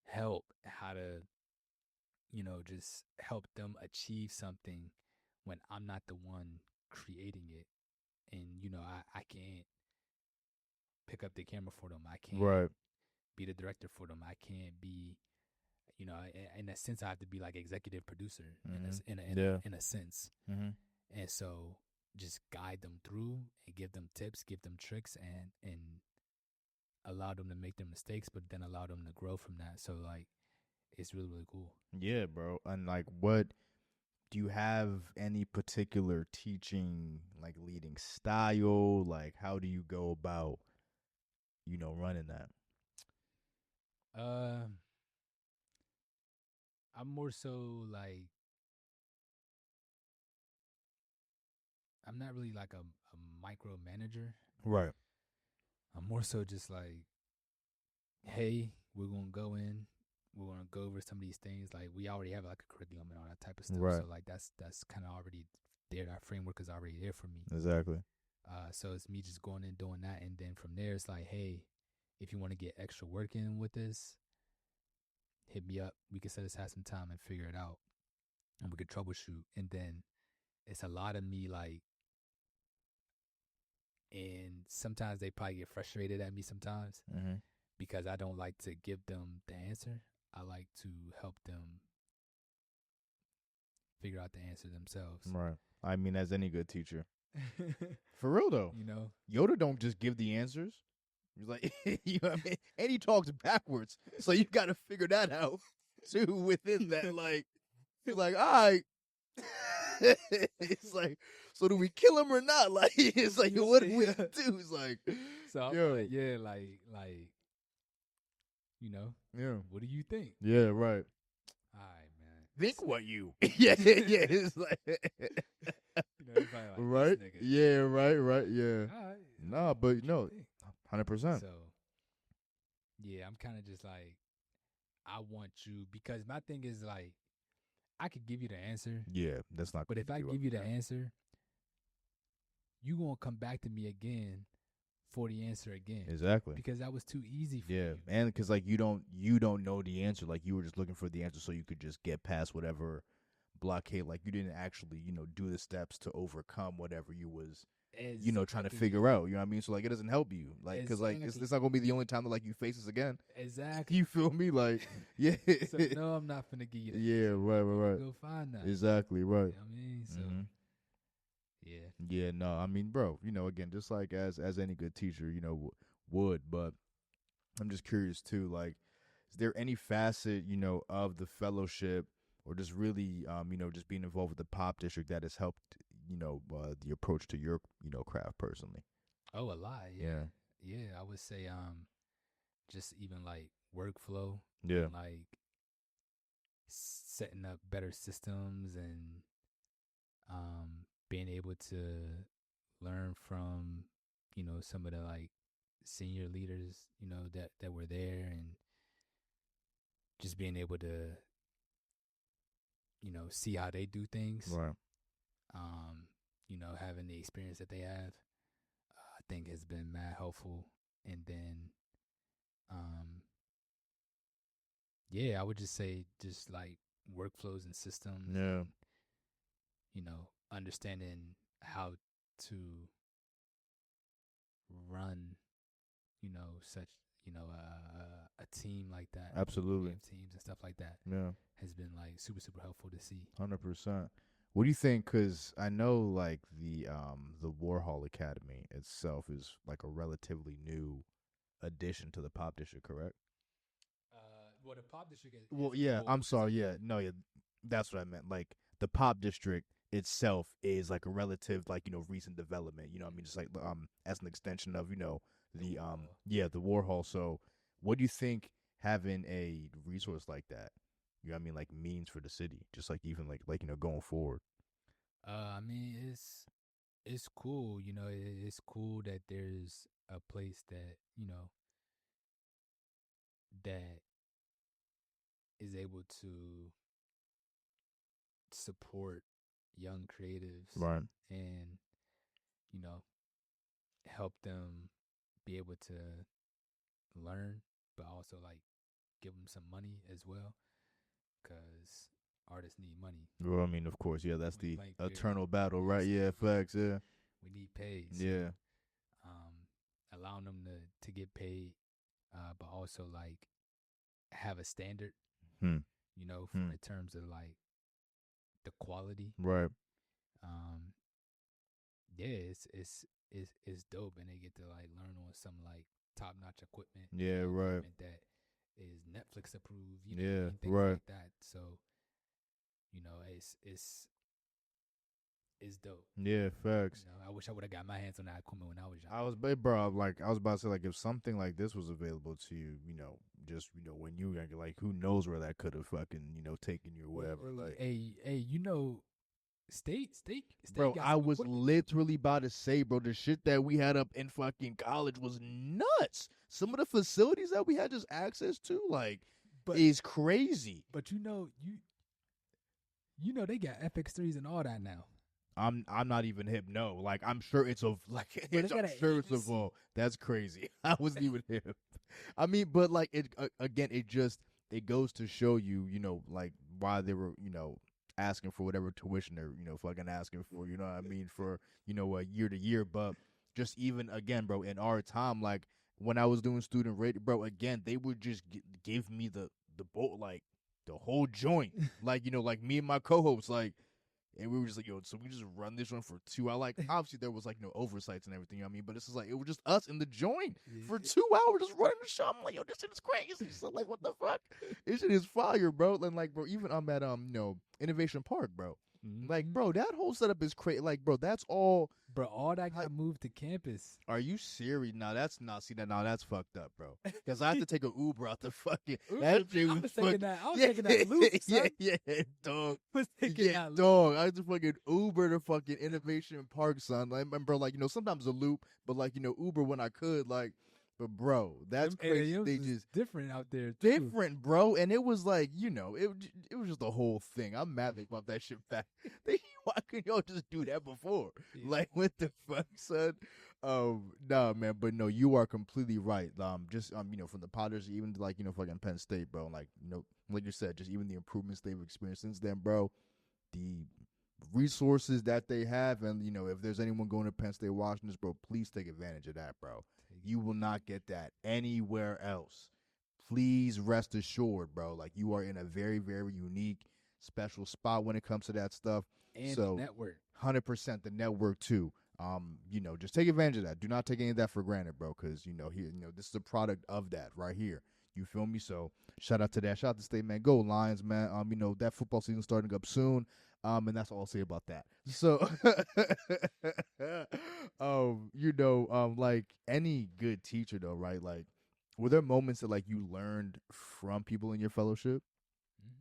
help, how to, you know, just help them achieve something when I'm not the one creating it. And, you know, I can't pick up the camera for them. I can't be the director for them. I can't be, you know, in a sense, I have to be like executive producer in a sense. And so just guide them through and give them tips, give them tricks, and allow them to make their mistakes, but then allow them to grow from that. So like, it's really, really cool. Yeah, bro. And like, what do you have any particular teaching, like leading style? Like, how do you go about, you know, running that? I'm more so like, I'm not really like a micromanager. Right. I'm more so just like, hey, we're gonna go in, we're gonna go over some of these things. Like we already have like a curriculum and all that type of stuff. Right. So like that's kind of already there. That framework is already there for me. Exactly. So it's me just going in doing that, and then from there it's like, hey, if you want to get extra work in with this, hit me up. We can set aside some time and figure it out, and we could troubleshoot. And then it's a lot of me like, and sometimes they probably get frustrated at me sometimes because I don't like to give them the answer. I like to help them figure out the answer themselves. Right. I mean, as any good teacher. For real though. You know, Yoda don't just give the answers. He's like, you know what I mean? And he talks backwards. So you got to figure that out too within that. Like, you're like, all right. It's like, so do we kill him or not? Like, it's like, what do we do? It's like, so I'm like, yeah, like, you know, yeah. What do you think? Yeah, right. All right, man. Think what you. Yeah. It's like, you know, like, right? Yeah, right. Yeah. All right. Nah, but no, 100%. So, yeah, I'm kind of just like, I want you, because my thing is like, I could give you the answer. Yeah, that's not. But if I give you the answer, you gonna come back to me again for the answer again. Exactly. Because that was too easy for you. Yeah, and because like you don't know the answer. Like you were just looking for the answer so you could just get past whatever blockade. Like you didn't actually, you know, do the steps to overcome whatever you was, you know, trying to figure out. You know what I mean? So like it doesn't help you. Like because like it's not gonna be the only time that like you face this again. Exactly. You feel me? Like yeah. So no, I'm not finna give you that. Yeah, right. Go find that. Exactly right. You know what I mean? So yeah. Yeah, no, I mean, bro, you know, again, just like as any good teacher, you know, would, but I'm just curious too, like, is there any facet, you know, of the fellowship or just really, you know, just being involved with the pop district that has helped, you know, the approach to your, you know, craft personally? Oh, a lot. Yeah. I would say, just even like workflow. Yeah. And like setting up better systems and, being able to learn from, you know, some of the like senior leaders, you know, that were there, and just being able to, you know, see how they do things. Right. You know, having the experience that they have, I think has been mad helpful. And then, yeah, I would just say just like workflows and systems. Yeah. And, you know, understanding how to run, you know, such, you know, a team like that. Absolutely. Teams and stuff like that. Yeah. Has been like super, super helpful to see. 100%. What do you think? Because I know like the Warhol Academy itself is like a relatively new addition to the pop district, correct? Well, the pop district is well, yeah. I'm sorry. Yeah, no, yeah. That's what I meant. Like the pop district itself is like a relative, like, you know, recent development. You know what I mean? Just like as an extension of, you know, the the Warhol. So, what do you think having a resource like that, you know what I mean, like means for the city? Just like even like you know, going forward. I mean, it's cool. You know, it's cool that there's a place that, you know, that is able to support young creatives, right, and you know, help them be able to learn, but also like give them some money as well, because artists need money. well, I mean, of course, yeah, that's the Career, eternal battle, yeah, right? Yeah, facts, yeah, we need paid. So, yeah, allowing them to get paid, but also like have a standard, hmm, in terms of like the quality. right, Yeah, it's dope, and they get to like learn on some like top notch equipment. yeah, right, Equipment that is Netflix approved. yeah, Things right. like that. So, it's dope. Yeah, facts. I wish I would have got my hands on that equipment when I was young. I was, bro, like I was about to say, like if something like this was available to you, just when you were younger, like who knows where that could have fucking, taken you or whatever. Like, hey, state. bro, Got I some was equipment. literally about to say, bro, the shit that we had up in fucking college was nuts. Some of the facilities that we had just access to, like, is crazy. But you they got FX3s and all that now. I'm not even hip. No, like I'm sure it's of like I'm sure it's of all. That's crazy. I wasn't even hip. I mean, but like it again, it goes to show you, like why they were, asking for whatever tuition they're, fucking asking for. You know what I mean? For year to year, but just even again, bro, in our time, like when I was doing student radio, bro, again, they would just give me the boat, like the whole joint, like like me and my co-hosts, like. And we were just like, yo, so we just run this one for 2 hours. Like, obviously there was like no oversights and everything, I mean, but it's just like, it was just us in the joint for 2 hours just running the show. I'm like, yo, this shit is crazy. So like, what the fuck? This shit is fire, bro. And like, bro, even I'm at Innovation Park, bro. Mm-hmm. Like, bro, that whole setup is crazy. Like, bro, that's all. Bro, all that got moved to campus. Are you serious? No, that's not. See that? No, that's fucked up, bro. Because I have to take an Uber out the fucking. That shit was taking that. I was taking that loop, son. Yeah, dog. I was taking that loop. Dog. I had to fucking Uber to fucking Innovation Park, son. Like, bro, like sometimes a loop, but like Uber when I could, like. But bro, that's crazy. They just different out there. Too. Different, bro. And it was like, it was just the whole thing. I'm mad they brought that shit back. Why couldn't y'all just do that before? Yeah. Like, what the fuck, son? Nah, man. But no, you are completely right. Just from the Potters, even to like fucking Penn State, bro. Like, like you said, just even the improvements they've experienced since then, bro. The resources that they have, and if there's anyone going to Penn State watching this, bro, please take advantage of that, bro. You will not get that anywhere else. Please rest assured, bro. Like, you are in a very, very unique, special spot when it comes to that stuff. And so, the network. 100% the network too. Just take advantage of that. Do not take any of that for granted, bro, because here, this is a product of that right here. You feel me? So shout out to that. Shout out to State, man. Go Lions, man. That football season starting up soon. And that's all I'll say about that. So, like any good teacher though, right? Like, were there moments that like you learned from people in your fellowship?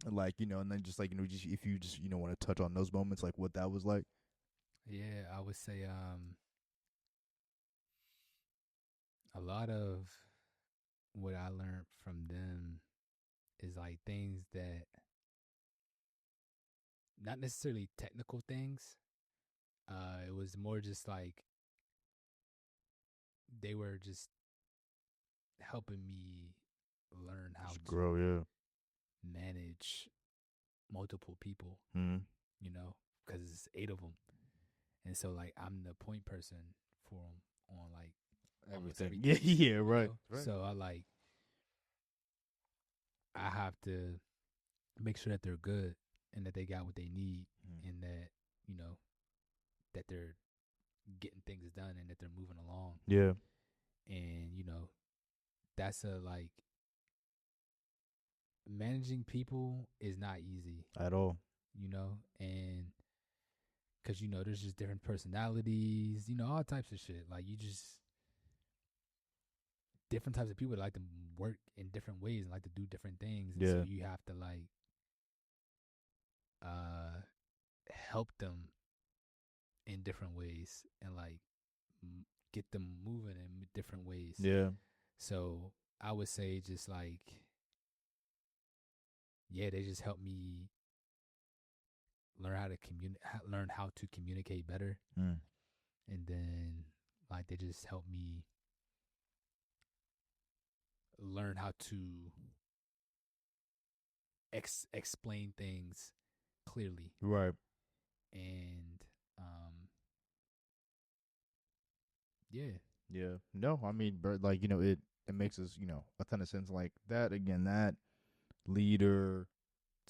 Mm-hmm. Like, and then just like, just if you just, want to touch on those moments, like what that was like? Yeah, I would say, a lot of what I learned from them is like things that, not necessarily technical things. It was more just like they were just helping me learn how to grow, manage multiple people, mm-hmm. Because it's 8 of them. And so, like, I'm the point person for them on, like, everything. Yeah, right. Right. So, I have to make sure that they're good and that they got what they need, and that, that they're getting things done and that they're moving along. Yeah. And, that's like, managing people is not easy. At all. And because, there's just different personalities, all types of shit. Like, different types of people that like to work in different ways and like to do different things. And so you have to, like, help them in different ways and, like, get them moving in different ways. Yeah. So I would say just, like, yeah, they just help me learn how to communicate better. Mm. And then like they just helped me learn how to explain things clearly. Right. And yeah. Yeah. No, I mean, but like, it makes us, a ton of sense. Like that again, that leader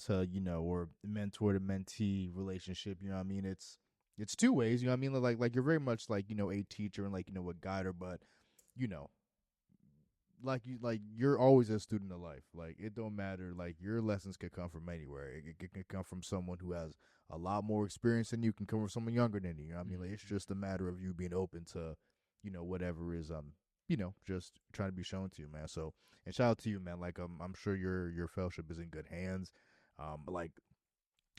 to, or mentor to mentee relationship, you know what I mean? It's two ways, you know what I mean? Like you're very much like, a teacher and like, a guider, but you know, you're always a student of life. Like it don't matter. Like your lessons could come from anywhere. It can come from someone who has a lot more experience than you. Can come from someone younger than you. You know what I mean? Like it's just a matter of you being open to, whatever is just trying to be shown to you, man. So and shout out to you, man. Like I'm sure your fellowship is in good hands. But like,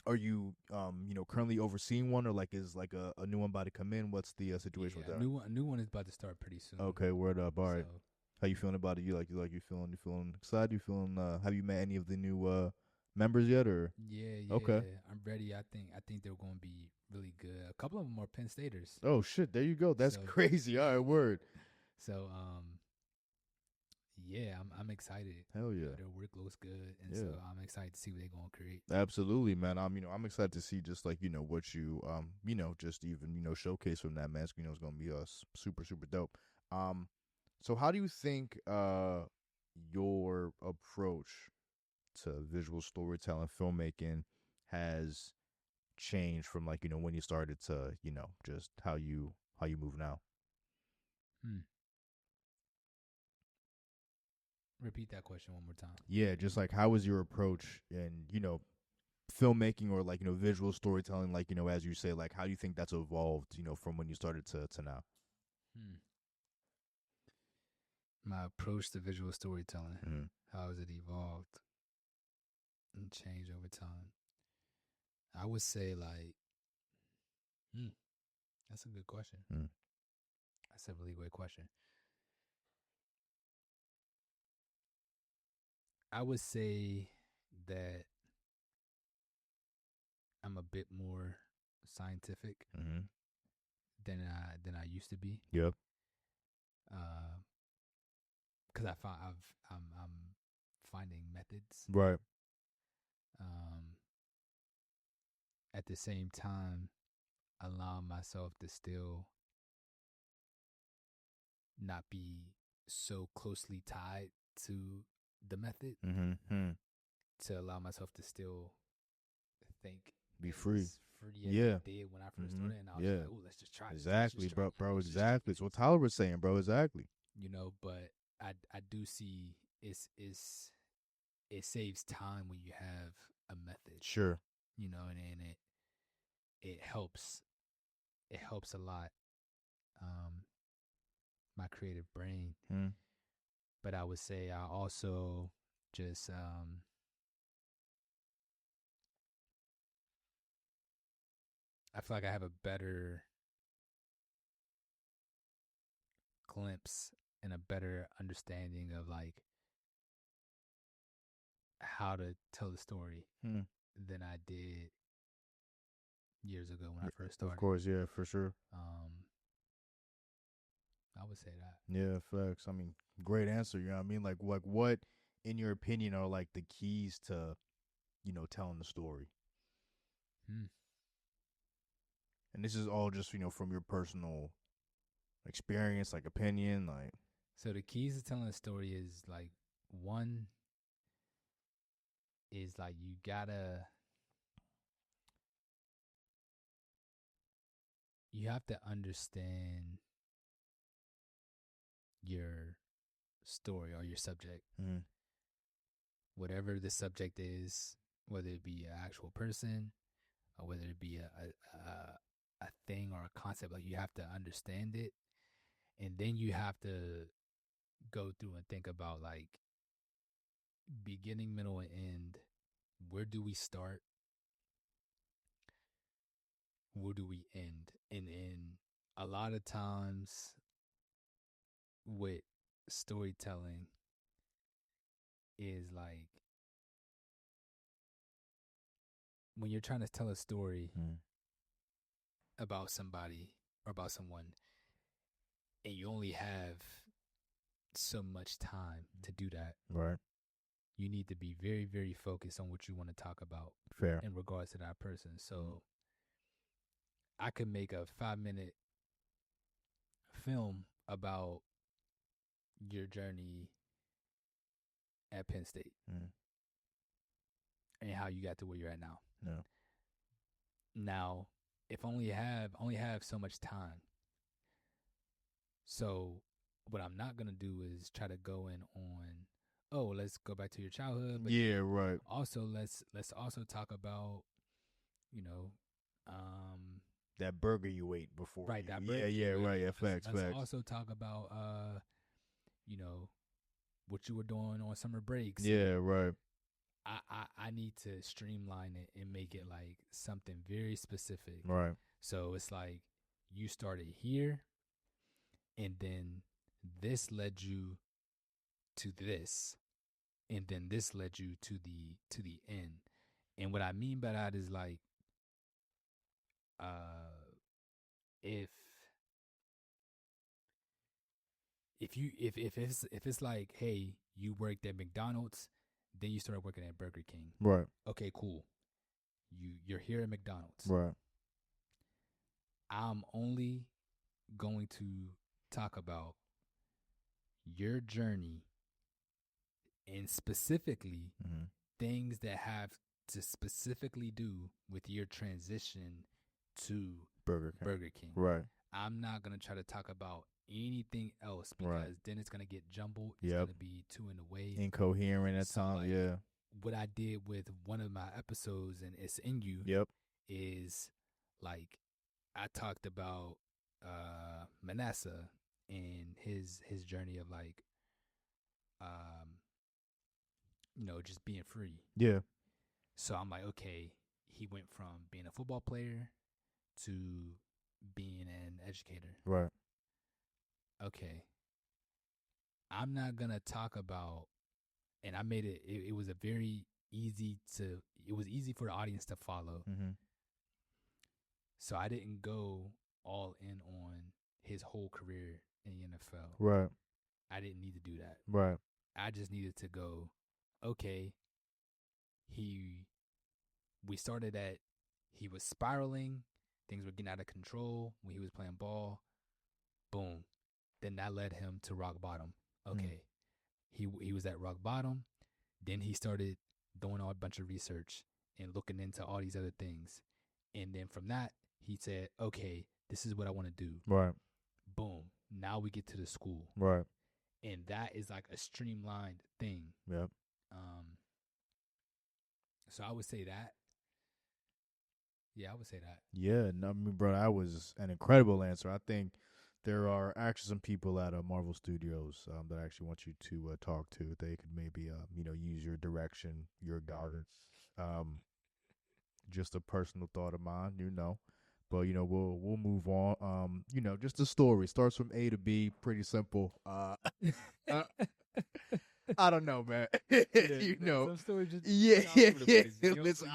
are you currently overseeing one, or like is like a new one about to come in? What's the situation with that? A new one is about to start pretty soon. Okay, word up. All right. So, how you feeling about it? You feeling excited? You feeling? Have you met any of the new members yet? Or yeah, okay, I'm ready. I think they're going to be really good. A couple of them are Penn Staters. Oh shit, there you go. That's crazy. All right, word. So yeah, I'm excited. Hell yeah, their work looks good, and so I'm excited to see what they're gonna create. Absolutely, man. I'm excited to see just like what you just even showcase from that, man. It's gonna be super super dope. So how do you think your approach to visual storytelling, filmmaking has changed from like when you started to just how you move now? Repeat that question one more time. Yeah, just like how was your approach in filmmaking or like visual storytelling, like as you say, like how do you think that's evolved from when you started to now? My approach to visual storytelling, how has it evolved and changed over time? I would say like that's a good question. That's a really great question. I would say that I'm a bit more scientific than I used to be. Yep. Because I'm finding methods. Right. At the same time, allowing myself to still not be so closely tied to the method, to allow myself to still think, be free. Yeah, I did when I first started, and I was like, "Oh, let's just try." Exactly, bro. Exactly. It's what Tyler was saying, bro. Exactly. But I do see it saves time when you have a method. Sure. And it helps a lot. My creative brain. But I would say I also just I feel like I have a better glimpse and a better understanding of like how to tell the story than I did years ago when I first started. Of course, yeah, for sure. I would say that. Yeah, facts. I mean, great answer. You know what I mean? Like what, in your opinion, are like the keys to, telling the story? And this is all just from your personal experience, like opinion, like. So the keys to telling a story is like one is like you have to understand your story or your subject. Whatever the subject is, whether it be an actual person or whether it be a thing or a concept, like you have to understand it, and then you have to go through and think about like beginning, middle, and end. Where do we start? Where do we end? And a lot of times with storytelling is like when you're trying to tell a story about somebody or about someone, and you only have so much time to do that, right? You need to be very, very focused on what you want to talk about. Fair. In regards to that person. So I could make a 5-minute film about your journey at Penn State and how you got to where you're at now. No. Now, if only have so much time. So what I'm not gonna do is try to go in on, oh, let's go back to your childhood. But yeah, right. Also, let's also talk about, that burger you ate before. Right, you, that burger. Yeah, right. Yeah, facts. Let's also talk about, what you were doing on summer breaks. Yeah, right. I need to streamline it and make it like something very specific. Right. So it's like you started here, and then this led you to this, and then this led you to the end. And what I mean by that is like, if it's like, hey, you worked at McDonald's, then you started working at Burger King. Right. Okay, cool. You're here at McDonald's. Right. I'm only going to talk about your journey and specifically things that have to specifically do with your transition to Burger King. Right. I'm not going to try to talk about anything else because then it's going to get jumbled. It's going to be too in the way. Incoherent at times, like, yeah. What I did with one of my episodes, and it's in you, is like I talked about Manasseh and his journey of like, just being free. Yeah. So I'm like, okay, he went from being a football player to being an educator. Right. Okay. I'm not going to talk about, and I made it was a very easy for the audience to follow. So I didn't go all in on his whole career in the NFL. Right. I didn't need to do that. Right. I just needed to go, okay, we started at, he was spiraling, things were getting out of control when he was playing ball. Boom. Then that led him to rock bottom. Okay. He was at rock bottom. Then he started doing a bunch of research and looking into all these other things. And then from that, he said, okay, this is what I want to do. Right. Boom. Now we get to the school. Right. And that is like a streamlined thing. Yep. So I would say that. Yeah, I would say that. Yeah, no, I mean, bro, that was an incredible answer. I think there are actually some people at Marvel Studios that actually want you to talk to. They could maybe, use your direction, your guidance. Just a personal thought of mine, But we'll move on. Just the story starts from A to B, pretty simple. I don't know, man. Some stories just Listen,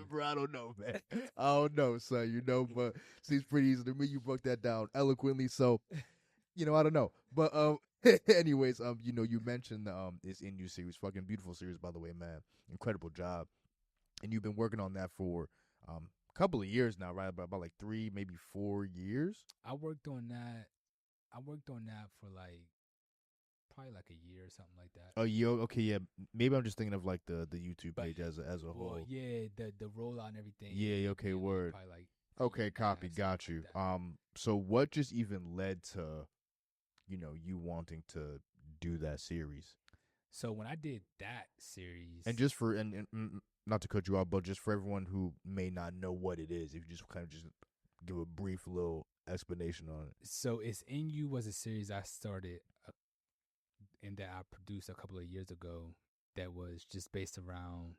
bro, I don't know, man. I don't know, son. But seems pretty easy to me. You broke that down eloquently, so I don't know. But anyways, you mentioned this In You series, fucking beautiful series, by the way, man. Incredible job, and you've been working on that for a couple of years now, right? About like 3, maybe 4 years. I worked on that for like probably like a year or something like that. Oh, yeah, okay, yeah. Maybe I'm just thinking of like the YouTube page as a whole. Yeah, the rollout and everything. Yeah, okay, word. Like okay, copy, got you. Like so what just even led to, you wanting to do that series? So when I did that series, and just for and not to cut you off, but just for everyone who may not know what it is, if you just kind of just give a brief little explanation on it. So It's In You was a series I started and that I produced a couple of years ago that was just based around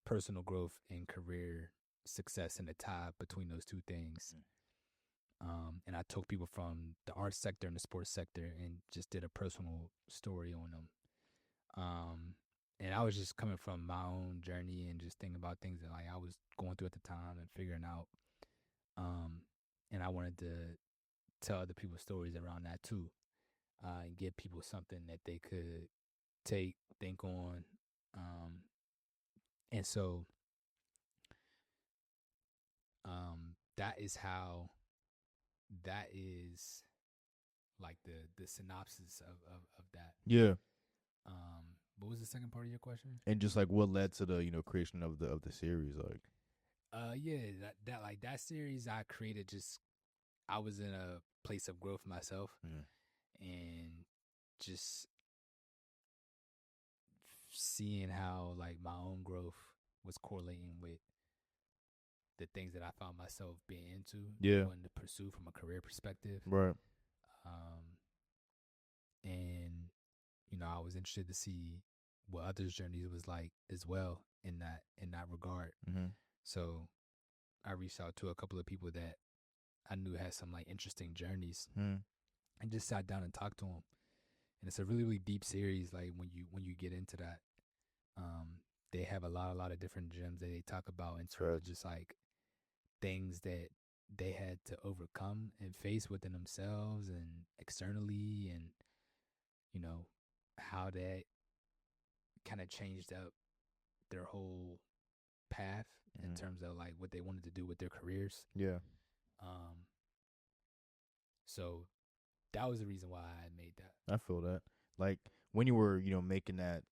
personal growth and career success and the tie between those two things. And I took people from the arts sector and the sports sector and just did a personal story on them. And I was just coming from my own journey and just thinking about things that like I was going through at the time and figuring out. And I wanted to tell other people's stories around that too, and give people something that they could take, think on. And so that is how, that is like the synopsis of that. Yeah. What was the second part of your question? And just like what led to the creation of the series, like. Yeah, that like that series I created, just I was in a place of growth myself, and just seeing how like my own growth was correlating with the things that I found myself being into, wanting to pursue from a career perspective, right? And I was interested to see what others' journeys was like as well in that regard. So I reached out to a couple of people that I knew had some like interesting journeys, and just sat down and talked to them. And it's a really, really deep series. Like when you get into that, they have a lot of different gems that they talk about in terms of just like things that they had to overcome and face within themselves and externally, and how that kind of changed up their whole path in terms of like what they wanted to do with their careers. Yeah. So that was the reason why I made that. I feel that. Like when you were, making that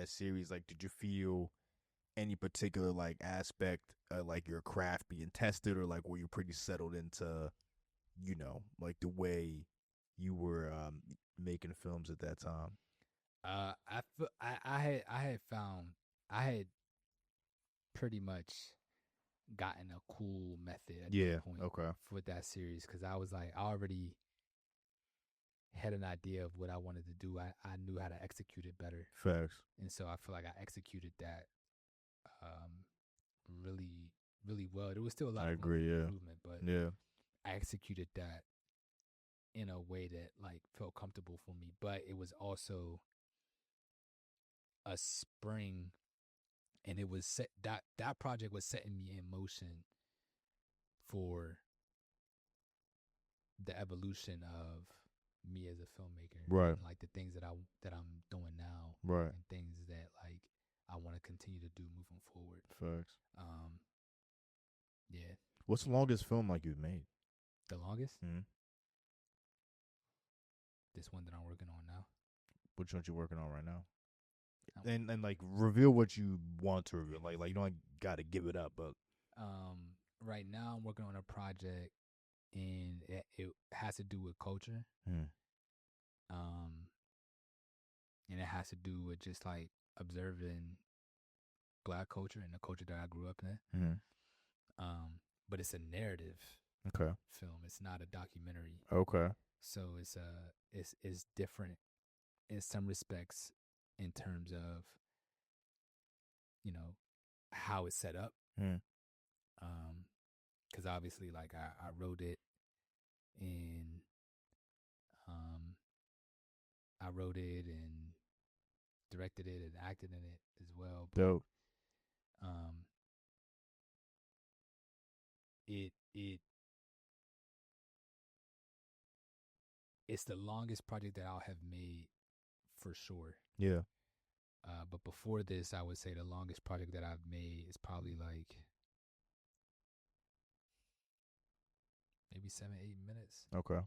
series, like did you feel any particular like aspect like your craft being tested, or like were you pretty settled into, like the way you were making films at that time? I had found I had pretty much gotten a cool method at that point for that series, because I was like, I already had an idea of what I wanted to do. I knew how to execute it better. Facts. And so I feel like I executed that really, really well. There was still a lot of improvement, but I executed that in a way that like felt comfortable for me. But it was also a spring, and it was set, that project was setting me in motion for the evolution of me as a filmmaker, right? And like the things that I'm doing now, right? And things that like I want to continue to do moving forward. Facts. Yeah. What's the longest film like you've made? The longest? This one that I'm working on now. Which one you working on right now? And like reveal what you want to reveal. Like you don't got to give it up, but right now I'm working on a project, and it has to do with culture. And it has to do with just like observing Black culture and the culture that I grew up in. But it's a narrative film. It's not a documentary. So it's different in some respects in terms of how it's set up. Because obviously, like I wrote it, and directed it and acted in it as well. But, dope. It's the longest project that I'll have made for sure. Yeah. But before this, I would say the longest project that I've made is probably like maybe 7-8 minutes. Okay.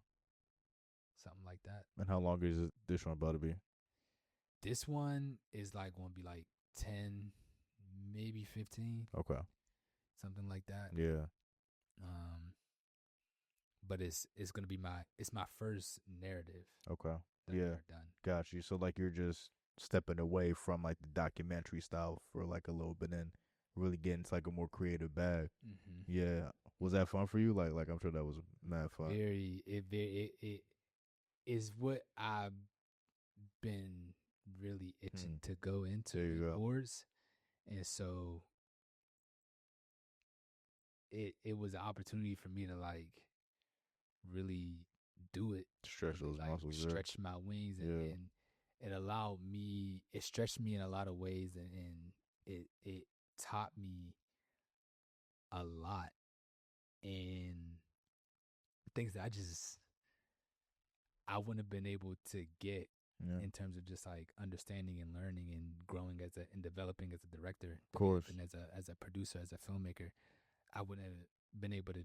Something like that. And how long is this one about to be? This one is like going to be like 10, maybe 15. Okay. Something like that. Yeah. But it's going to be my first narrative. Okay. Yeah. Done. Got you. So like you're just stepping away from like the documentary style for like a little bit and really getting into like a more creative bag. Yeah. Was that fun for you? Like I'm sure that was mad fun. It is what I've been really itching to go into towards. And so it was an opportunity for me to like really do it. Stretch those muscles. Stretch my wings and it stretched me in a lot of ways, and it taught me a lot, and things that I wouldn't have been able to get in terms of just like understanding and learning and growing and developing as a director, of course, and as a producer, as a filmmaker. I wouldn't have been able to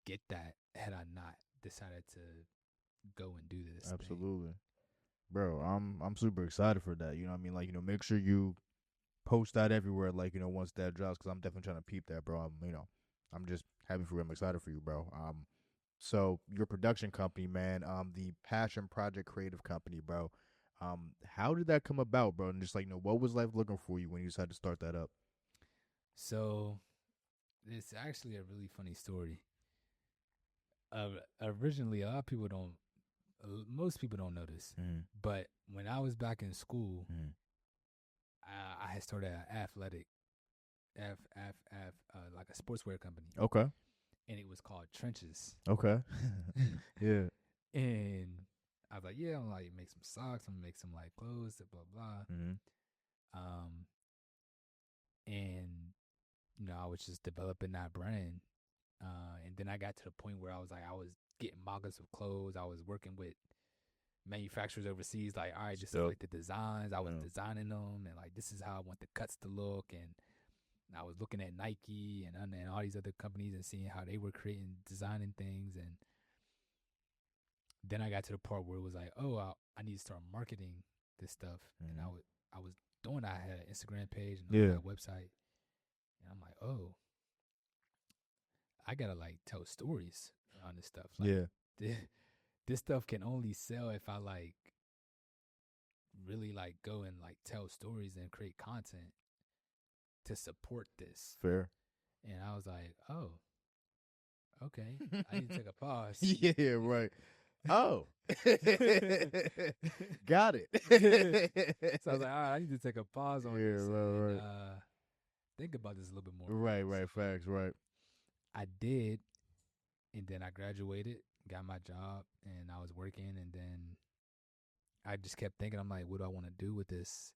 get that had I not decided to go and do this. Absolutely, thing. Bro. I'm super excited for that. You know what I mean? Like, you know, make sure you post that everywhere. Like, you know, once that drops, because I'm definitely trying to peep that, bro. I'm just happy for you. I'm excited for you, bro. So your production company, man, the Passion Project Creative Company, bro. How did that come about, bro? And just like, you know, what was life looking for you when you decided to start that up? So it's actually a really funny story. Originally, most people don't know this, but when I was back in school, I had started an athletic, like a sportswear company. Okay. And it was called Trenches. Okay. Yeah. And I was like, yeah, I'm like make some socks, I'm gonna make some like clothes, blah blah. And you know, I was just developing that brand. And then I got to the point where I was getting mock-ups of clothes. I was working with manufacturers overseas. Like, all right, just like the designs. I was designing them, and like this is how I want the cuts to look. And I was looking at Nike and all these other companies and seeing how they were designing things. And then I got to the part where it was like, oh, I need to start marketing this stuff. And I was doing that. I had an Instagram page and a website. And I'm like, oh, I gotta like tell stories on this stuff. Like, this stuff can only sell if I like really like go and like tell stories and create content to support this. Fair. And I was like, oh, okay. I need to take a pause. Yeah, right. Oh. Got it. So I was like, all right, I need to take a pause on this and think about this a little bit more. Right, facts, right. I did, and then I graduated, got my job, and I was working, and then I just kept thinking, I'm like, what do I want to do with this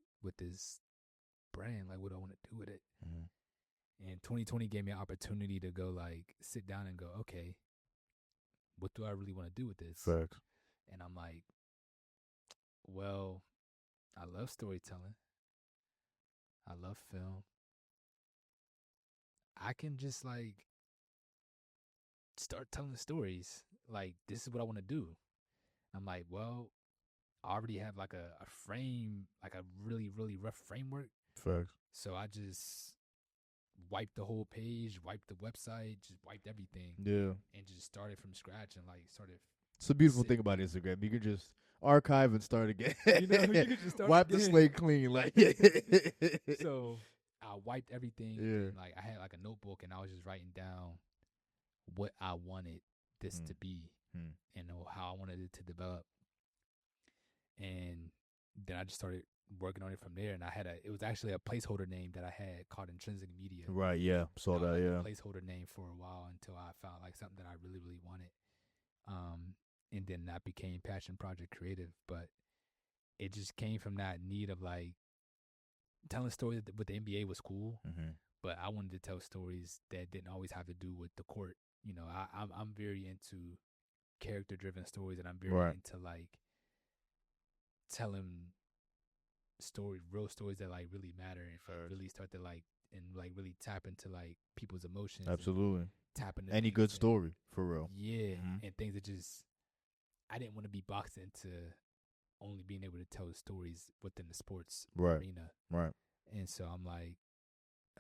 brand? Like, what do I want to do with it? And 2020 gave me an opportunity to go like sit down and go, okay, what do I really want to do with this? Facts. And I'm like, well, I love storytelling. I love film. I can just like start telling stories. Like, this is what I want to do. I'm like, well, I already have like a frame, like a really, really rough framework. Facts. So I just wiped the whole page, wiped the website, just wiped everything. Yeah. And just started from scratch and like started. It's a beautiful thing about Instagram. You can just archive and start again. You know, you can just start wipe again. The slate clean. Like So I wiped everything. Yeah. And like I had like a notebook and I was just writing down what I wanted this to be and how I wanted it to develop. And then I just started working on it from there. And it was actually a placeholder name that I had called Intrinsic Media. Right, yeah. Saw that, yeah. A placeholder name for a while until I found like something that I really, really wanted. And then that became Passion Project Creative. But it just came from that need of like telling stories with the NBA was cool. But I wanted to tell stories that didn't always have to do with the court. You know, I'm very into character-driven stories, and I'm very into like telling real stories that like really matter and really start to like and like really tap into like people's emotions. Absolutely. Tap into any good story for real. Yeah, and things that just I didn't want to be boxed into only being able to tell stories within the sports arena. Right. And so I'm like,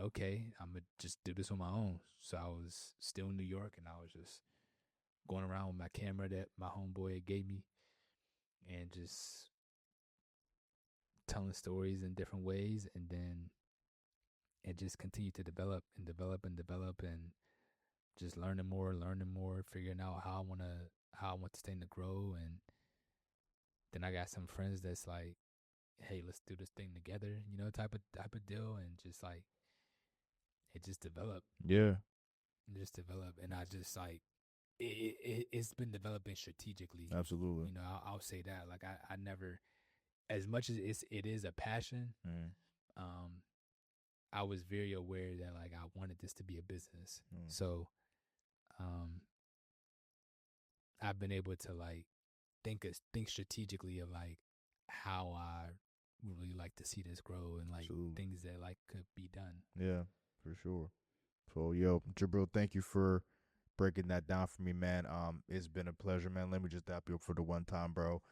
okay, I'm gonna just do this on my own. So I was still in New York, and I was just going around with my camera that my homeboy gave me, and just telling stories in different ways. And then it just continued to develop and just learning more, figuring out how I want this thing to grow. And then I got some friends that's like, hey, let's do this thing together, you know, type of deal. And just like it just developed. Yeah. It just developed. And I just like it's been developing strategically. Absolutely. You know, I'll say that. Like I never as much as it is a passion, I was very aware that like I wanted this to be a business. So I've been able to like think strategically of like how I would really like to see this grow and like Absolutely. things that like could be done. Yeah, for sure. So yo, Jibril, thank you for breaking that down for me, man. It's been a pleasure, man. Let me just dap you up for the one time, bro.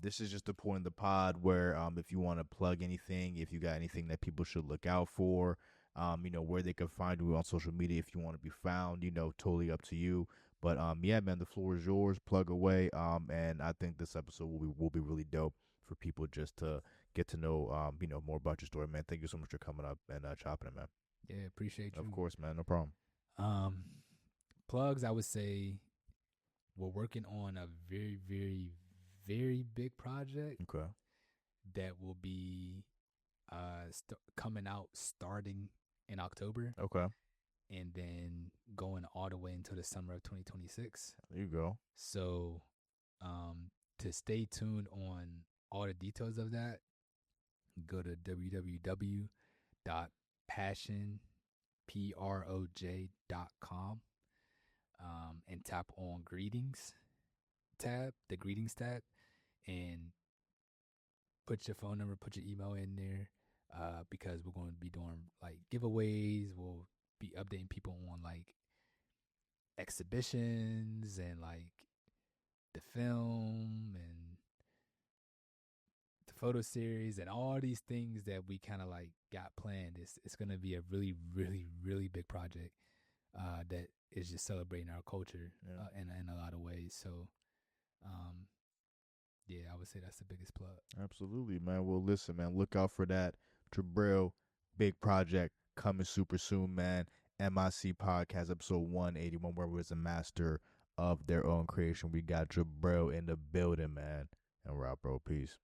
This is just the point in the pod where if you want to plug anything, if you got anything that people should look out for, where they can find you on social media if you want to be found, totally up to you. But yeah, man, the floor is yours. Plug away. And I think this episode will be really dope for people just to get to know more about your story, man. Thank you so much for coming up and chopping it, man. Yeah, appreciate you. Of course, man. No problem. Plugs, I would say we're working on a very, very, very big project. Okay. That will be coming out starting in October. Okay. And then going all the way until the summer of 2026. There you go. So to stay tuned on all the details of that, go to www.passionproj.com and tap on greetings tab, the greetings tab, and put your phone number, put your email in there because we're going to be doing like giveaways. We'll be updating people on like exhibitions and like the film and the photo series and all these things that we kind of like got planned. It's going to be a really, really, really big project that is just celebrating our culture in a lot of ways. So, yeah, I would say that's the biggest plug. Absolutely, man. Well, listen, man, look out for that. Jibril, big project coming super soon, man. MIC Podcast, episode 181, where we're a master of their own creation. We got Jibril in the building, man. And we're out, bro. Peace.